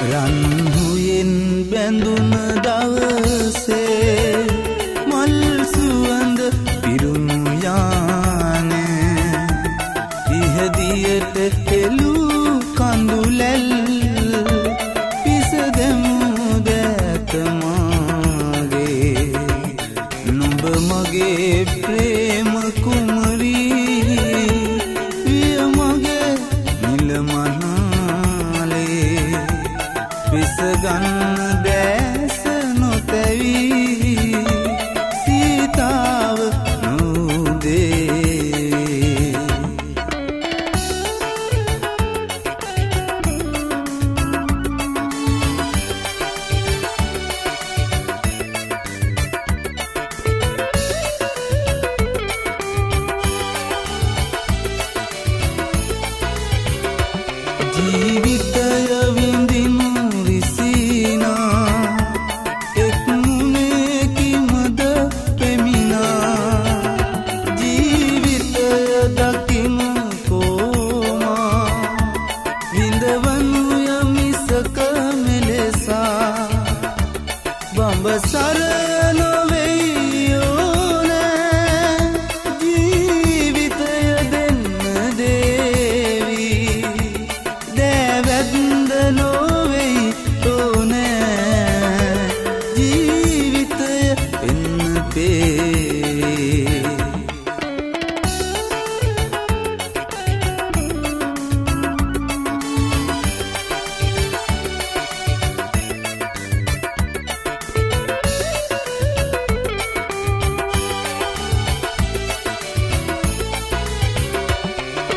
රන්හුයෙන් බැඳුන දවසේ මල් සුවඳ පිරුණු යානේ ඉහදියට එළූ කඳුලැල් පිසදෙමු දැතමාගේ නුඹ මගේ ප්‍රේම කුමරී විය මගේ නිලමනාලේ පිසගන්න දැස නොතැවී සීතාව නොදේ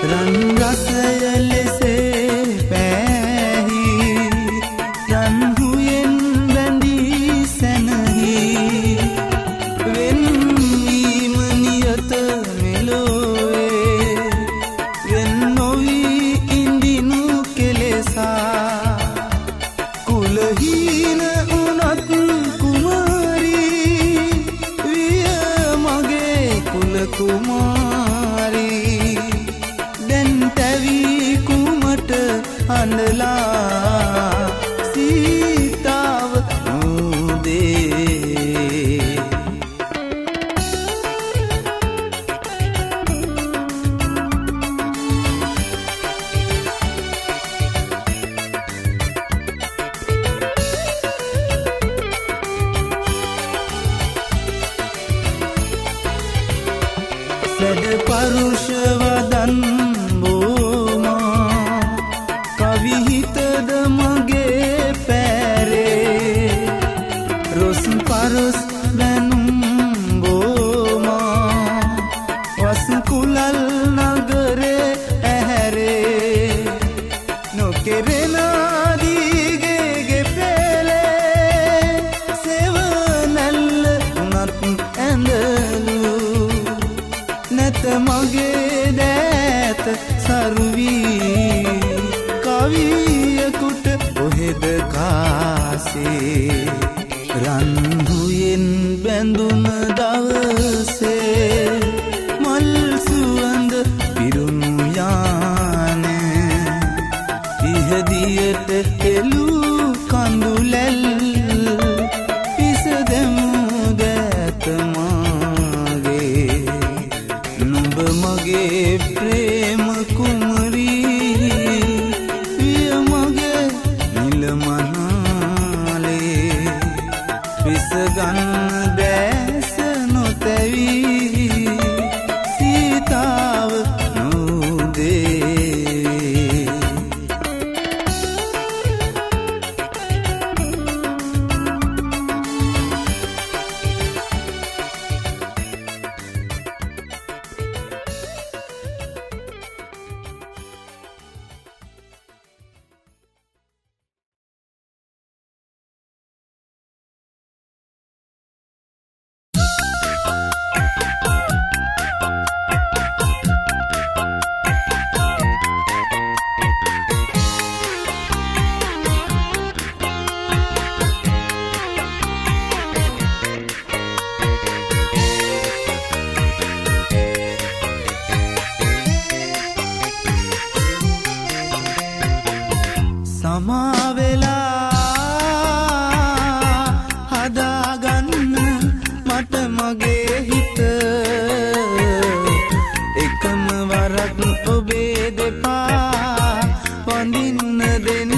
රන් රසය ලෙසේ පැහි රන් හුයෙන් බැඳී සැනහි වෙන්වීම නියත මෙලොවේ වෙන් නොවී ඉඳිනු කෙලෙසා කුලහීන උනත් කුමාරී විය මගේ කුල කුමාරී දැන් තැවී කුමට අඬලා සීතාව නුදේ සැඩ පරුෂ වදන් බෝමා කවිහිතද මගේ පැරේ රොස් පරුස් බැනුම් බෝමා වස් කුලල් නගරේ ඇහැරේ නොකෙරෙනාදීගේ පෙළේ සෙවනැල්ල උනත් ඇඳලු නැත මගේ දෑත සරුවී කවියකුට ඔහෙද කාසේ රන්හුයෙන් බැඳුන දවසේ මල් සුවඳ පිරුණු යාන ඉහදියට එළූ කඳුලැල් පිස දෙමු දෑත මාගේ නුඹ මගේ ප්‍රේම කුමරී විය මගේ නිලමනාලේ විසගන්න දැස නොතැවී සීතාව නුදේ සමාවෙලා හදාගන්න මට මගේ හිත එකම වරක් ඔබේ දෙපා වඳින්න දෙන්න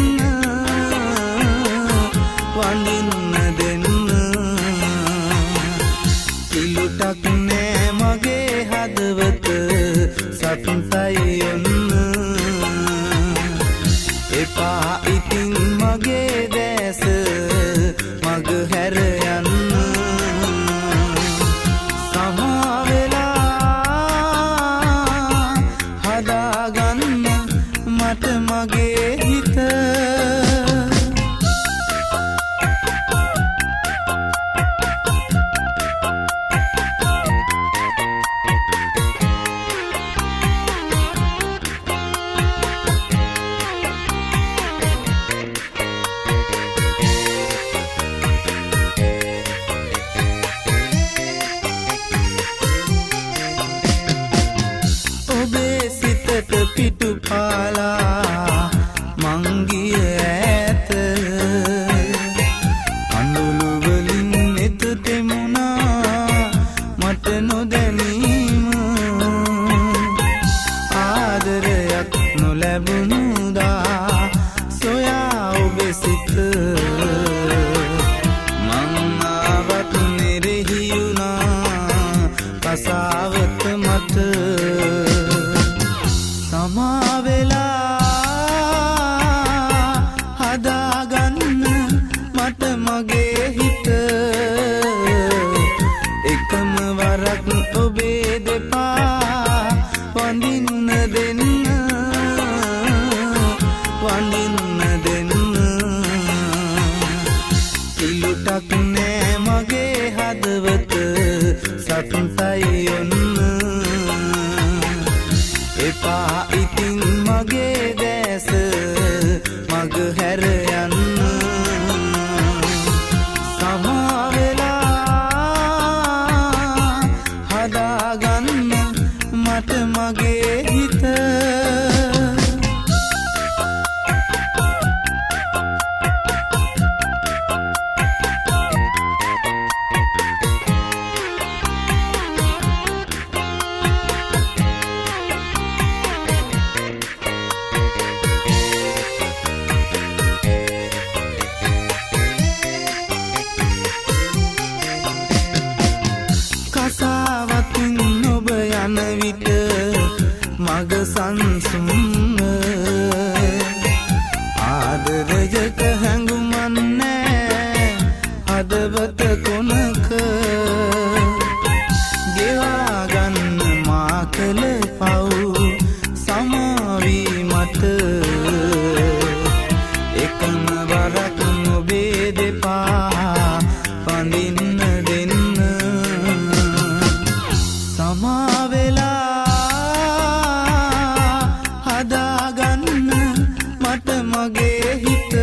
කිලුටක් නෑ මගේ හදවත සතුටයි ඔන්න එපා ඉතින් මගේ දැස මග හැර යන්න සමාවෙලා හදාගන්න මට මගේ හිත පිටු පාලා මංගිය ඇත අඳුළු වලින් එත තෙමුණා මට නොදැනීම ආදරයක් නොලැබුණුදා සොයා ඔබේ සිත මං ආවත් නිරෙහියුණා කසාවත මත සමාවෙලා හදාගන්න මට මගේ හිත එකම වරක් ඔබේ දෙපා වඳින්න දෙන්න ඉතින් මගේ දැස මග හැර යන්න සමා වෙලා හදාගන්න මට මගේ හිත මග සංසුම්ම ආදරයක හැඟුමන්නේ හදවත කොනක ගෙවා ගන්න මා කළ පව් සමාවී මට එකම වරක් ඔබේ දෙපා පඳින්න දෙන්න සමා වෙලා මට මගේ හිත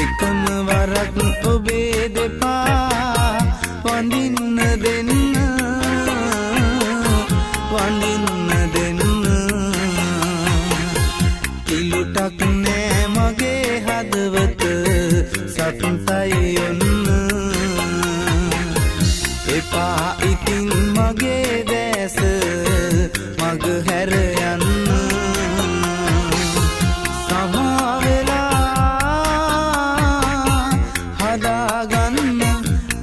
එකම වරක් ඔබේ දෙපා වඳින්න දෙන්න කිලුටක් නෑ මගේ හදවත සතුටයි ඔන්න එපා ඉතින් මගේ දැස මග හැර යන්න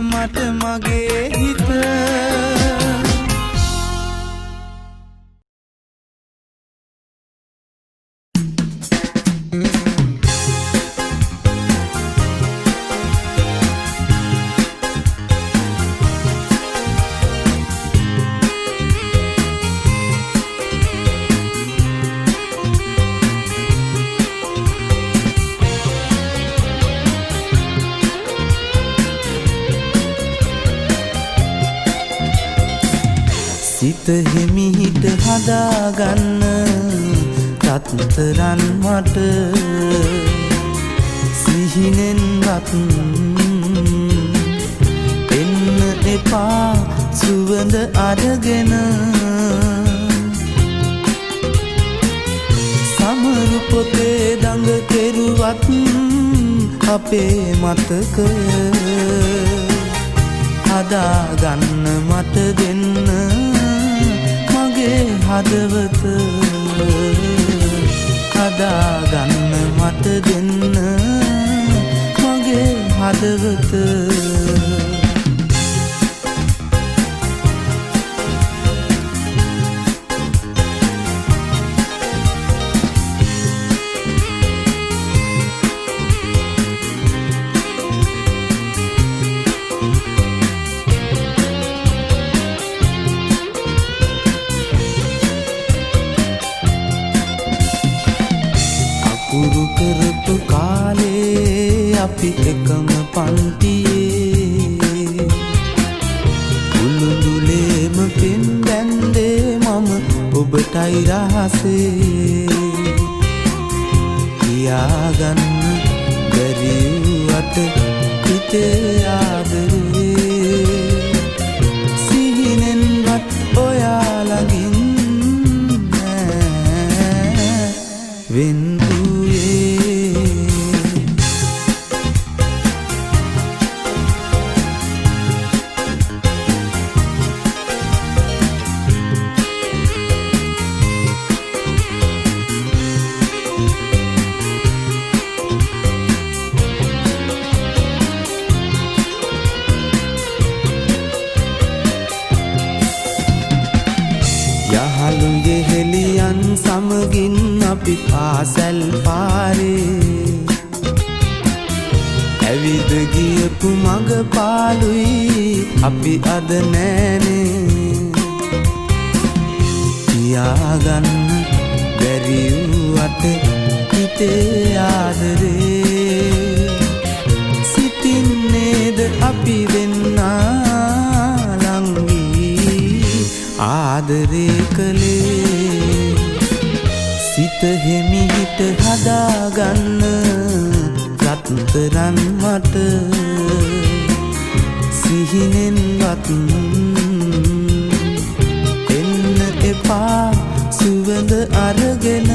මට මගේ හිත සිත හිමිහිට හදාගන්න තත්තරන් මට සිහිනෙන්වත් එන්න එපා සුවඳ අරගෙන සමරු පොතේ දඟ කෙරුවත් අපේ මතකය හදාගන්න මට දෙන්න මගේ හදවත හදාගන්න මට දෙන්න මගේ හදවත පුරු කරපු කාලේ අපි එකම පන්තියේ උළුඳුලේම පින් බැන්දේ මම ඔබටයි රහසේ කියාගන්න බැරි වුවට හිතේ ආදරේ සිහිනෙන්වත් ඔයා ළඟින් වෙන් යහළුගේ හෙලියන් සමගින් අපි පාසැල් පාරේ ඇවිද ගියපු මඟ පාළුයි අපි අද නෑනේ කියාගන්න බැරි වුවට හිතේ ආදරේ සිටින්නේද අපි දෙන්නා ලං වී ආදරේ කළේ සිත හිමිහිට හදාගන්න රත්තරන් මට සිහිනෙන්වත් එන්න එපා සුවඳ අරගෙන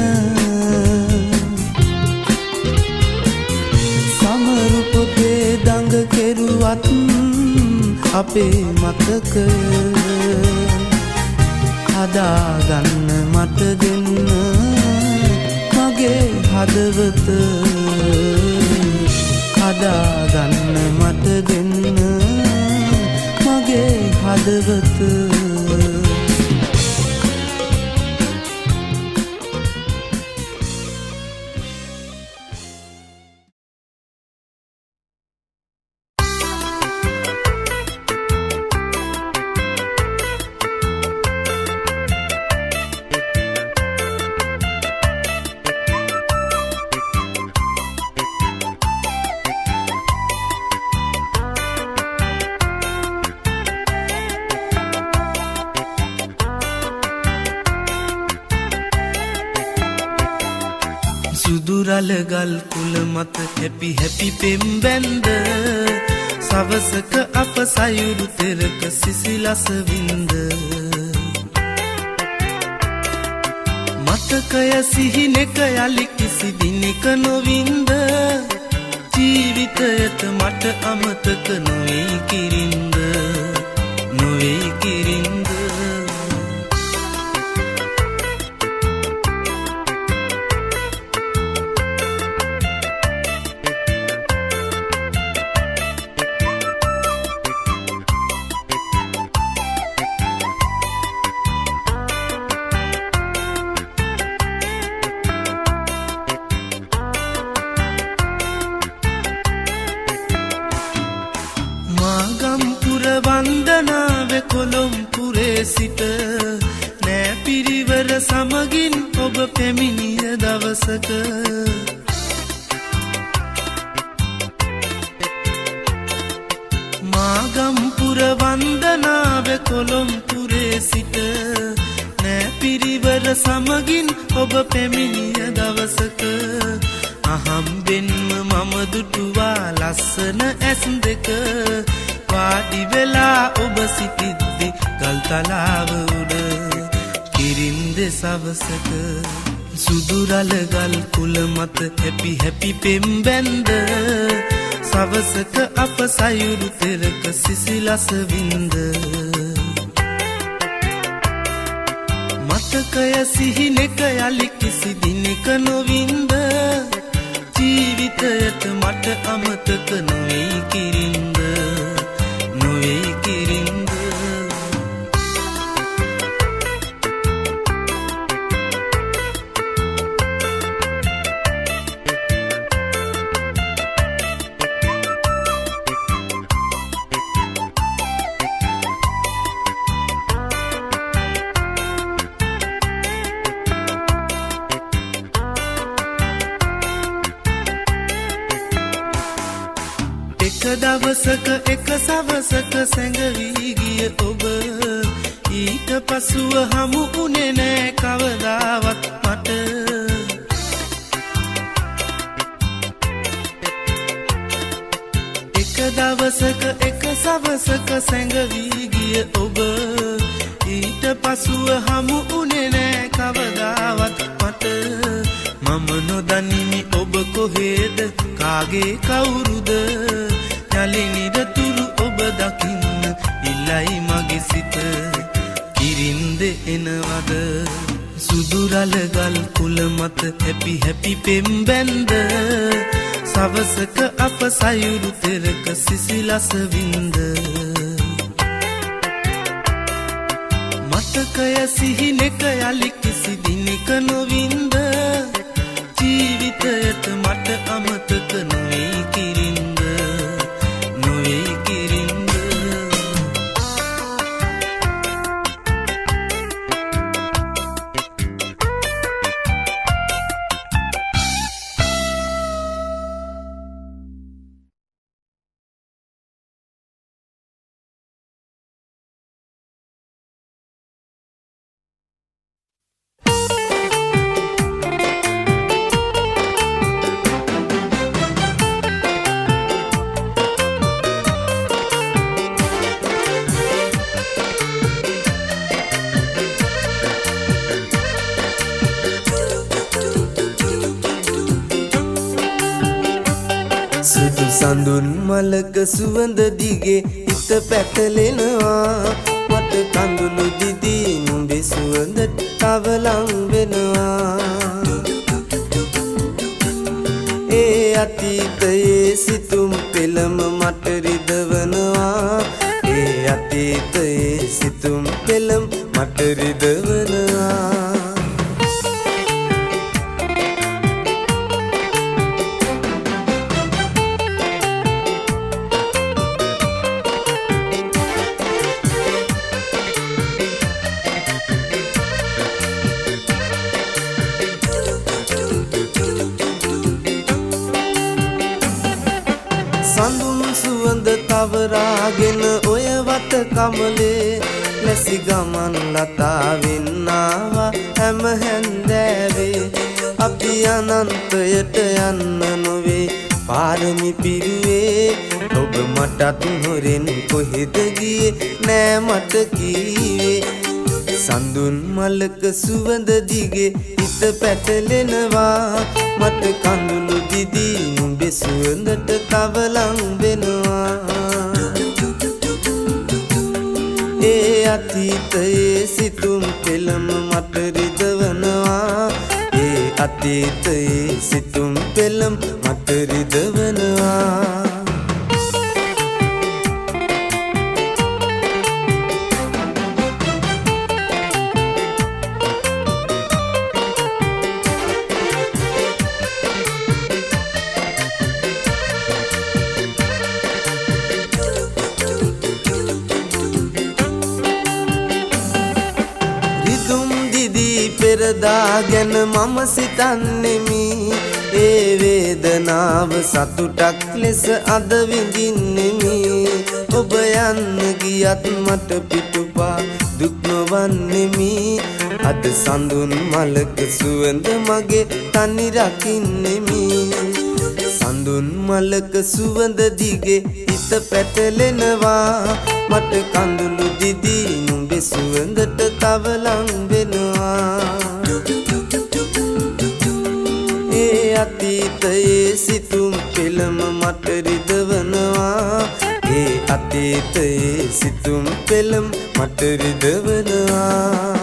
සමරු පොතේ දඟ කෙරුවත් අපේ මතකය හදාගන්න මට දෙන්න මගේ හදවත හදාගන්න මට දෙන්න මගේ හදවත සුදුරලගල් කුල මත හැපි හැපි පෙම් බැන්ද සවසක අප සයුරු තෙරක සිසිලස වින්ද මතකය සිහිනෙක යලි කිසි දිනක නොවින්ද ජීවිතයට මට අමතක නොවේ කිරින්ද නොවේ කිරින්ද වන්දනාව කොළොම්පුරේ සිට නෑ පිරිවර සමගින් ඔබ පැමිණිය දවසක මාගම්පුර වන්දනාව කොළොම්පුරේ සිට නෑ පිරිවර සමගින් ඔබ පැමිණිය දවසක අහම්බෙන්ම මම දුටුවා ලස්සන ඇස් දෙක වාඩි වෙලා ඔබ සිටිද්දි ගල්තලාව උඩ කිරින්ද සවසක සුදුරලගල් කුල මත හැපි හැපි පෙම් බැන්ද සවසක අප සයුරු තෙරක සිසිලස වින්ද මතකය සිහිනෙක යලි කිසි දිනක නොවින්ද ජීවිතයට මට අමතක නොවේ කිරින්ද නොවේ කිරින්ද එක දවසක එක සවසක සැඟවී ගිය ඔබ ඊට පසුව හමු වුණේ නෑ කවදාවත් මට එක දවසක එක සවසක සැඟවී ගිය ඔබ ඊට පසුව හමු වුණේ නෑ කවදාවත් මට මම නොදනිමි ඔබ කොහෙද කාගේ කවුරුද යලිනිරතුරු ඔබ දකින්න ඉල්ලයි මගේ සිත කිරින්ද එනවද සුදුරලගල් කුල මත හැපි හැපි පෙම් බැන්ද සවසක අප සයුරු තෙරක සිසිලස වින්ද මතකය සිහිනෙක යලි කිසි දිනක නොවින්ද ජීවිතයට මට අමතක නොවේ කිරින්ද නොවේ කිරින්ද සුදු සඳුන් මලක සුවඳ දිගේ හිත පැටලෙනවා මට කඳුළු දිදී නුඹේ සුවඳට තව ලං වෙනවා ඒ අතීතයේ සිතුම් පෙළම මට රිදවනවා ඒ අතීතයේ සිතුම් පෙළම මට රිදවනවා සඳුන් සුවඳ තවරාගෙන ඔය වත කමලේ ලැසි ගමන් ලතාවෙන් ආවා හැම හැන්දෑවේ අපි අනන්තයට යන්න නොවේ පාරමි පිරුවේ ඔබ මටත් හොරෙන් කොහෙද ගියේ නෑ මට කීවේ සඳුන් මලක සුවඳ දිගේ හිත පැටලෙනවා මට කඳුළු දිදී නුඹේ සුවඳට තව ලං වෙනවා ඒ අතීතයේ සිතුම් පෙළම මට රිදවනවා ඒ අතීතයේ සිතුම් පෙළම මට රිදවනවා පෙරදාගෙන මම සිතන්නෙමි ඒ වේදනාව සතුටක් ලෙස අද විඳින්නෙමි ඔබ යන්න ගියත් මට පිටුපා දුක් නොවන්නෙමි අද සඳුන් මලක සුවඳ මගේ තනි රකින්නෙමි සඳුන් මලක සුවඳ දිගේ හිත පැටලෙනවා මට කඳුළු දිදී නුඹේ සුවඳට තව ලං වෙනවා ඒ අතීතයේ සිතුම් පෙළම මට රිදවනවා ඒ අතීතයේ සිතුම් පෙළම මට රිදවනවා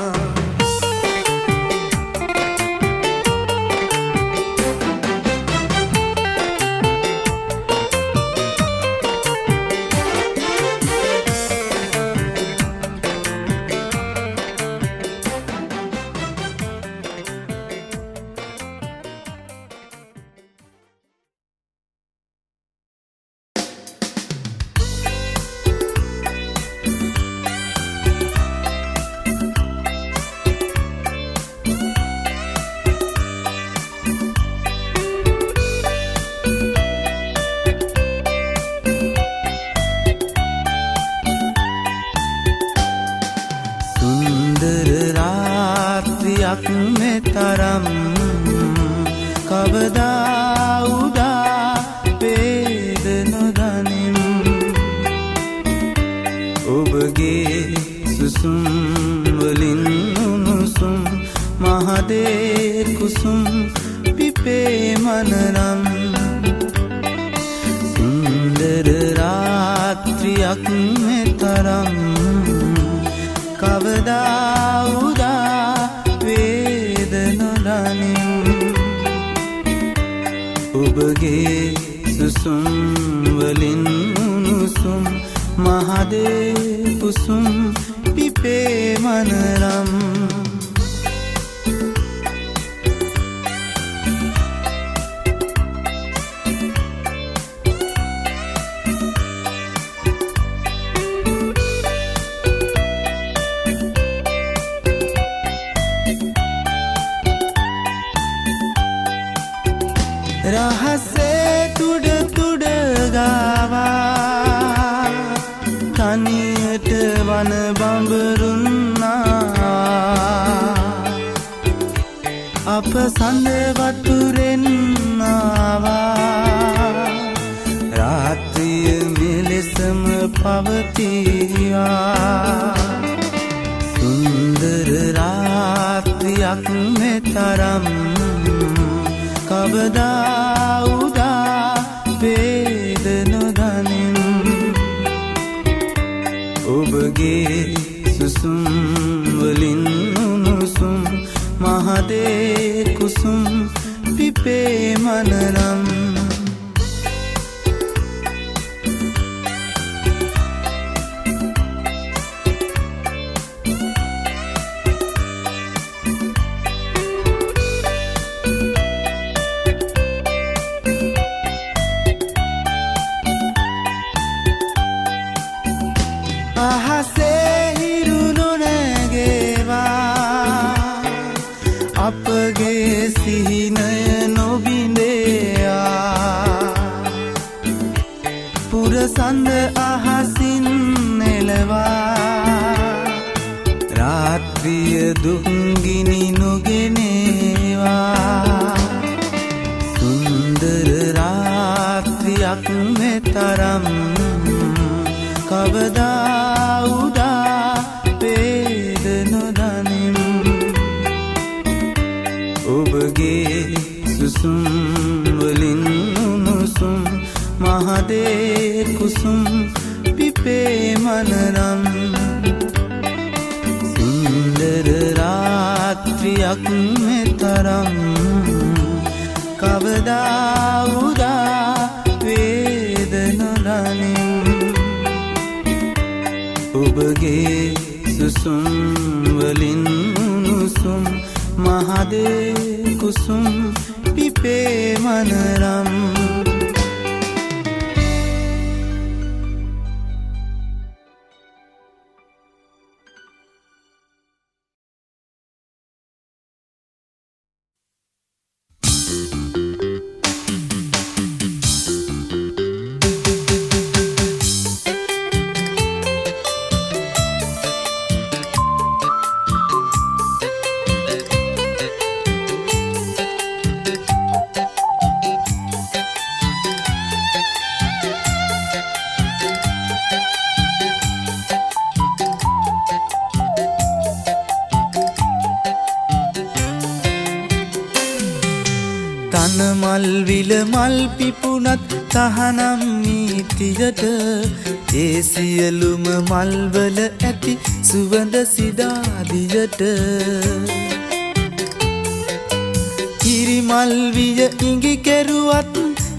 තරම් කවදා උදා වේද නොදනිම් ඔබගේ සුසුම් වලින් උණුසුම් මහදේ කුසුම් පිපේ මනරම් සුන්දර රාත්‍රියක් මෙතරම් කවදා උදා වේද නොදනිම් ඔබගේ සුසුම් වලින් උණුසුම් මහදේ කුසුම් පිපේ මනරම් රහසේ තුඩ තුඩ ගාවා තනියට වන බඹරුන්නා අප සඳ වතුරෙන් ආවා රාත්‍රිය මෙලෙසම පවතිවා සුන්දර රාත්‍රියක් මෙතරම් කවදා උදා වේ ඔබගේ සුසුම් වලින් උණුසුම් මහදේ කුසුම් පිපේ මනරම් අපගේ සිහිනය නොබිඳේයා පුරසඳ අහසින් නෙලවා රාත්‍රිය දුක්ගිනි නොගෙනේවා සුන්දර රාත්‍රියක් මෙතරම් කවදා උදා වේද නොදනිම් ඔබගේ සුසුම් වලින් උණුසුම් මහදේ කුසුම් පිපේ මනරම් සුන්දර රාත්‍රියක් මෙතරම් කවදා උදා වේද නොදනිම් ඔබගේ සුසුම් වලින් උණුසුම් මහදේ කුසුම් පිපේ මනරම් තනමල් විල මල් පිපුණත් තහනම් නීතියට ඒ සියලුම මල්වල ඇති සුවඳ සිදාදියට කිරිමල් විය ඉඟි කෙරුවත්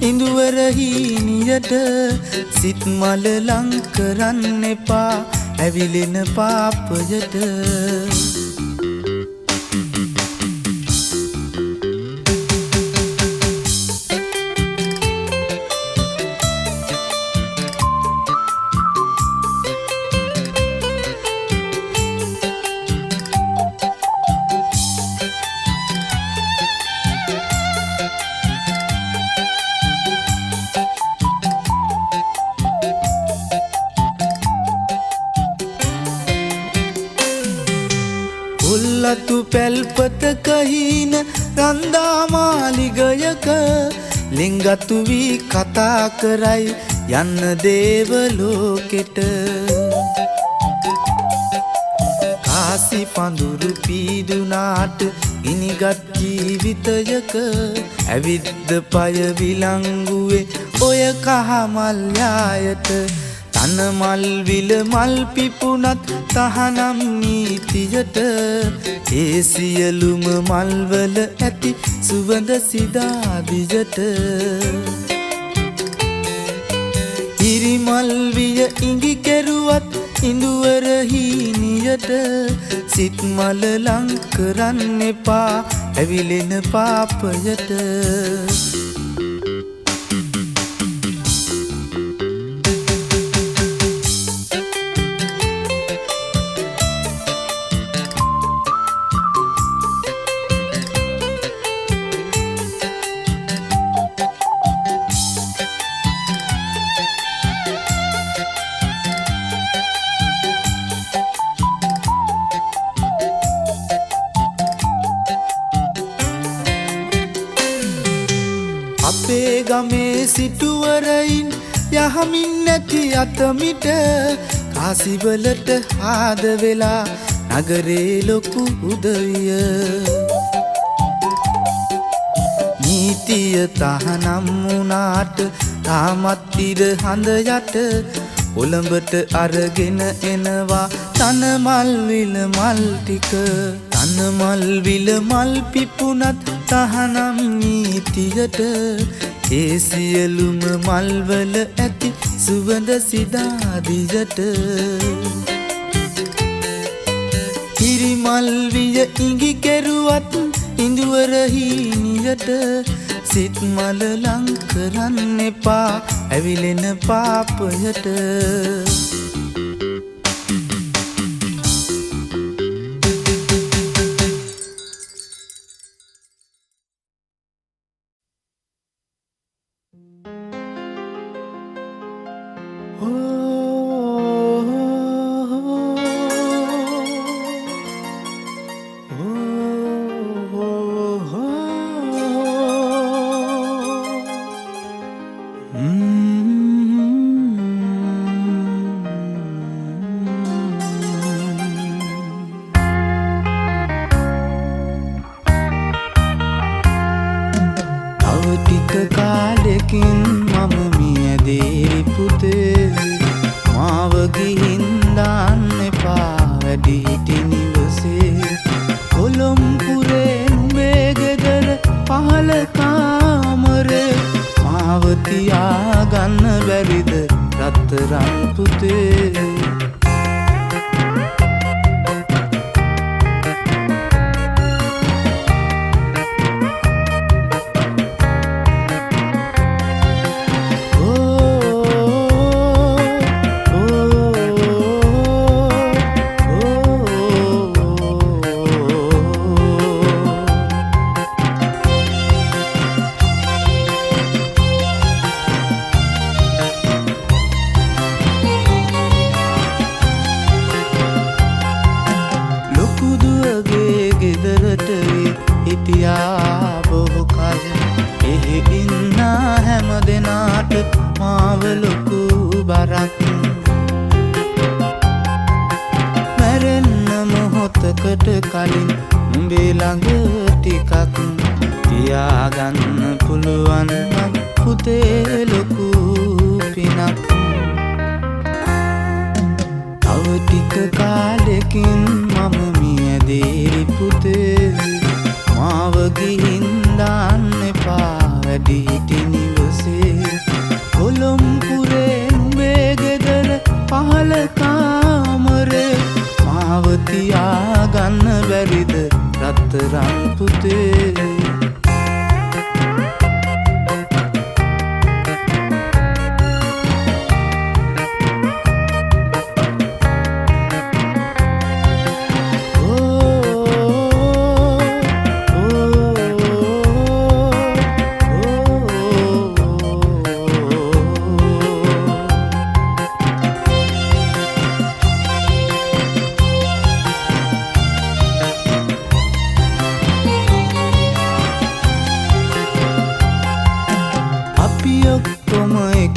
ඉඳුවරහි නියට සිත් මල ලං කරන්න එපා ඇවිලෙන පාපයට උල්ලතු පැල්පතක හීන රන්දාමාලිගයක ලිංගතු වී කතා කරයි යන්න දේවලෝකෙට කාසි පඳුරු පීදුනාට ගිනිගත් ජීවිතයක ඇවිද්ද පය විලංගුවේ ඔය කහමල් යායට තනමල් විල මල් පිපුණත් තහනම් නීතියට ඒ සියලුම මල්වල ඇති සුවඳ සිදාදියට ඉරිමල් විය ඉඟි කෙරුවත් ඉඳුවරහි නියට සිත් මල ලං කරන්න එපා ඇවිලෙන පාපයට අපේ ගමේ සිටුවරයින් යහමින් නැති අතමිට කාසිවලට ආද වෙලා නගරේ ලොකු උදවිය නීතිය තහනම් වුණාට තාමත් ඉර හඳ යට කොළඹට අරගෙන එනවා තනමල් විල මල් ටික. තනමල් විල මල් පිපුණත් තහනම් නීතියට ඒ සියලුම මල්වල ඇති සුවඳ සිදා දියට. හිරිමල් විය ඉඟි කෙරුවත් ඉඳුවර හීනියට සිත් මල ලං කරන්න එපා ඇවිලෙන පාපයට. කාලෙකින් මම මියදේ පුතේ මාව ගිහින් දාන්න එපා වැඩිහිටි නිවසේ. කොළොම්පුරේ නුඹේ ගෙදර පහළ කාමරේ මාව තියාගන්න බැරිද රත්තරන් පුතේ. මාව ලොකු බරක් මැරෙන්න මොහොතකට කලින් උඹේ ළඟ ටිකක් තියාගන්න පුළුවන් නම් පුතේ ලොකු පිනක්. තව ටික කාලෙකින් මම මියදේ පුතේ මාව ගිහින් දාන්න එපා වැඩිහිටි නිවසේ. කොළොම්පුරේ නුඹේ ගෙදර පහළ කාමරේ මාව තියාගන්න බැරිද රත්තරන් පුතේ.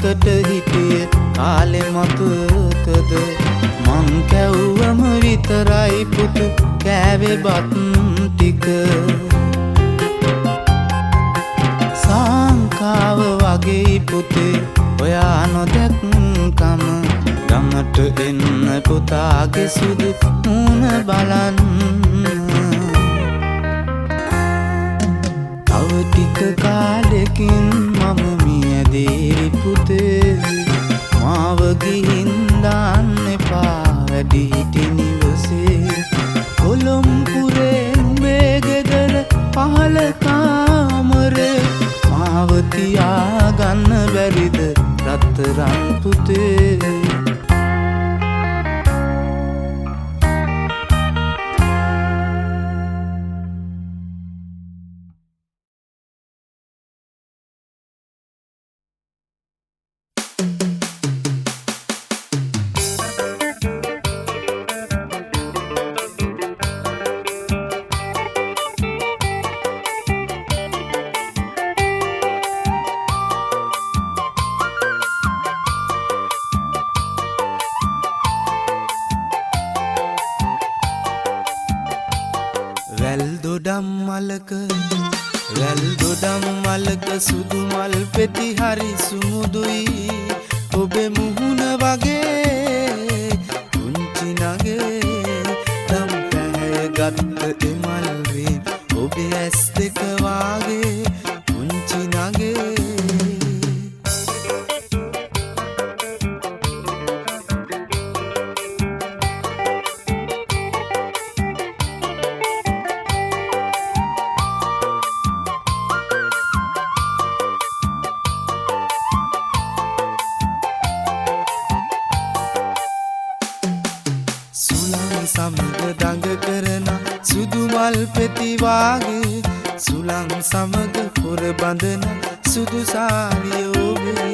එකට හිටිය කාලෙ මතකද මං කැව්වම විතරයි පුතු කෑවේ බත් ටික. සංකාව වගේ පුතේ ඔයා නොදැක්කම ගමට එන්න පුතාගේ සුදු මූණ බලන්න. තව ටික කාලෙකින් මම මියදේ පුතේ මාව ගිහින් දාන්න එපා වැඩිහිටි නිවසේ. කොළොම්පුරේ නුඹේ ගෙදර පහළ කාමරේ මාව තියාගන්න බැරිද රත්තරන් පුතේ. වැල් දොඩම් මලක සුදු මල් පෙති හරි සුමුදුයි. ඔබේ මුහුණ වගේ පුංචි නගේ නම් පැහැය ගත්ත එමල් රේ ඔබේ ඇස් දෙක වාගේ පුංචි නගේ සමග දඟ කරන සුදු මල් පෙති වාගේ සුළං සමග පොර බඳන සුදු සාරිය ඔබේ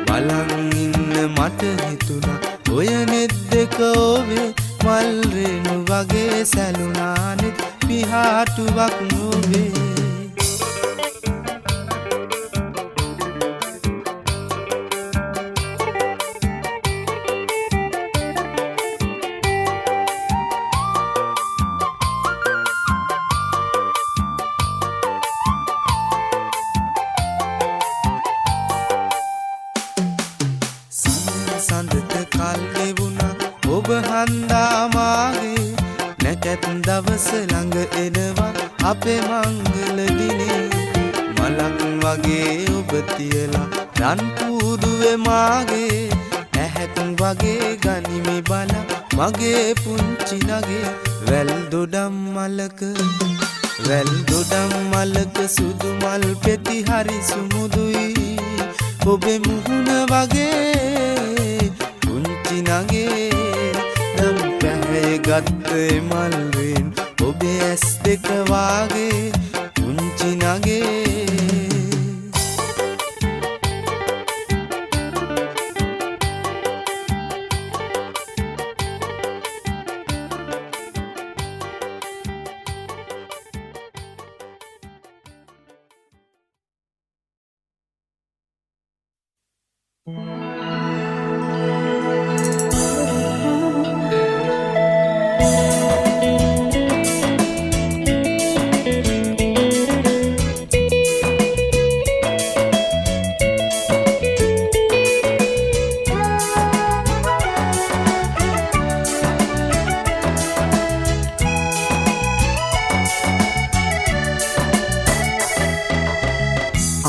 බලන් ඉන්න මට හිතුණා ඔය නෙත් දෙක ඔබේ මල් රේණු වගේ සැලුණානේ පිහාටුවක් නොවේ සඳට කල් ගෙවුණා ඔබ හන්දා මාගේ නැකත් දවස ළඟ එනවා අපේ මංගල දිනේ මලක් වගේ ඔබ තියලා රන් කූඩුවේ මාගේ ඇහැක් වගේ ගනිමි බල මගේ පුංචි නගේ වැල් දොඩම් මලක සුදු මල් පෙති හරි සුමුදුයි ඔබේ මුහුණ වගේ පුංචි නගේ නම් පැහැය ගත්ත මල් රේන් ඔබේ ඇස් දෙක වාගේ පුංචි නගේ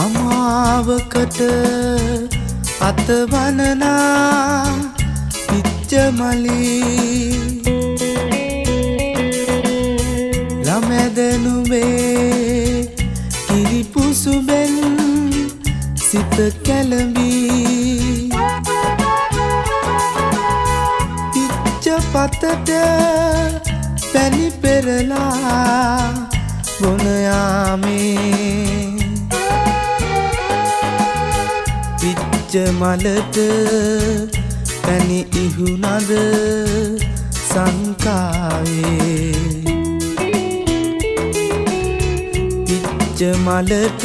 අමාවකට අතවනනා පිච්ච මලී ළමැදනුවේ කිරිපුසුබෙන් සිත කැළඹී පිච්ච පතට පැණි පෙරලා බොන යාමේ පිච්ච මලට පැණි ඉහුණද සංකාවේ පිච්ච මලට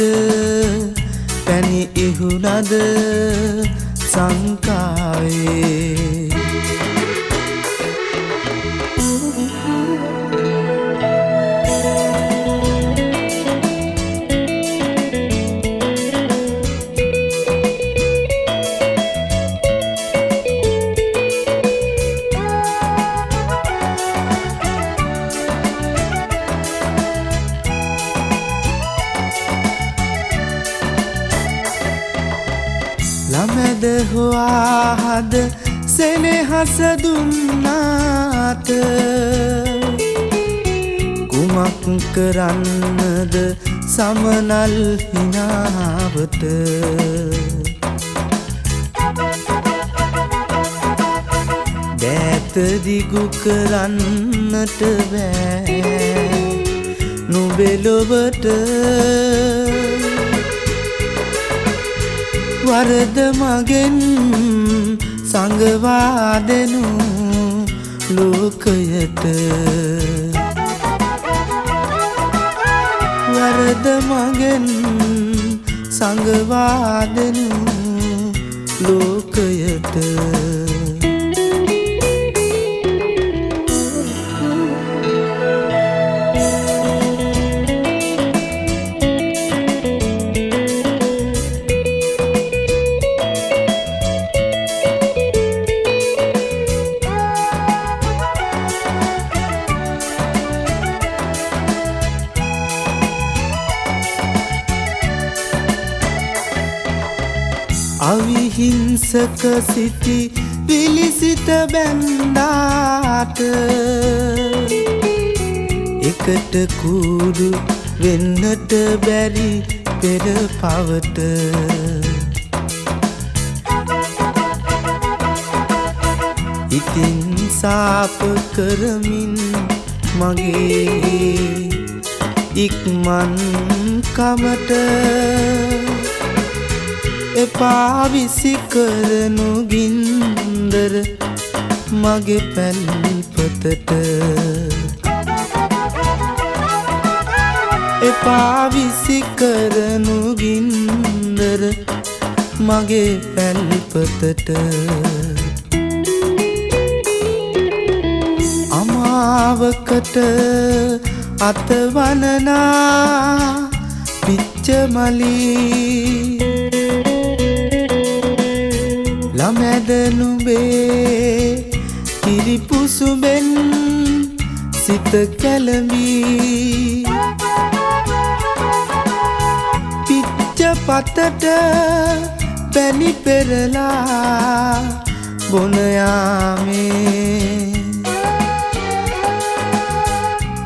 පැණි ඉහුණද සංකාවේ ළමැද හොයාහද සෙනෙහස දුන්නාට කුමක් කරන්නද සමනල් හිනාවට දෑත දිගු කරන්නට බෑ නුඹෙලොවට වරද මගෙන් සංගවා දෙනු ලෝකයට වරද මගෙන් සංගවා දෙනු ලෝකයට අවිහිංසක සිටි විලිසිත බැන්දාට එකට කූඩු වෙන්නට බැරි පෙර පවට ඉතින් සාප කරමින් මගේ ඉක්මන් කමට එපා විසි කරනු ගින්දර මගේ පැල්පතට එපා විසි කරනු ගින්දර මගේ පැල්පතට අමාවකට අතවනනා පිච්චමලී ළමැද නුඹේ කිරිපුසුඹෙන් සිත කැළඹී පිච්ච පතට පැණි පෙරලා බොන යාමේ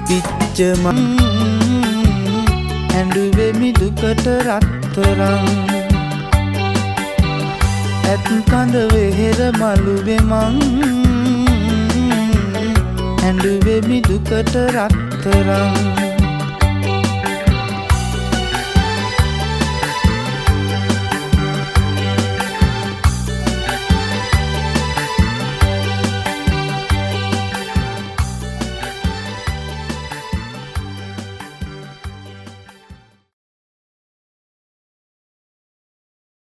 පිච්ච මං ඇඬුවෙමි දුකට රත්තරන් ඇත් කඳ වෙහෙර මළුවේ මං ඇඬුවෙමි දුකට රත්තරන්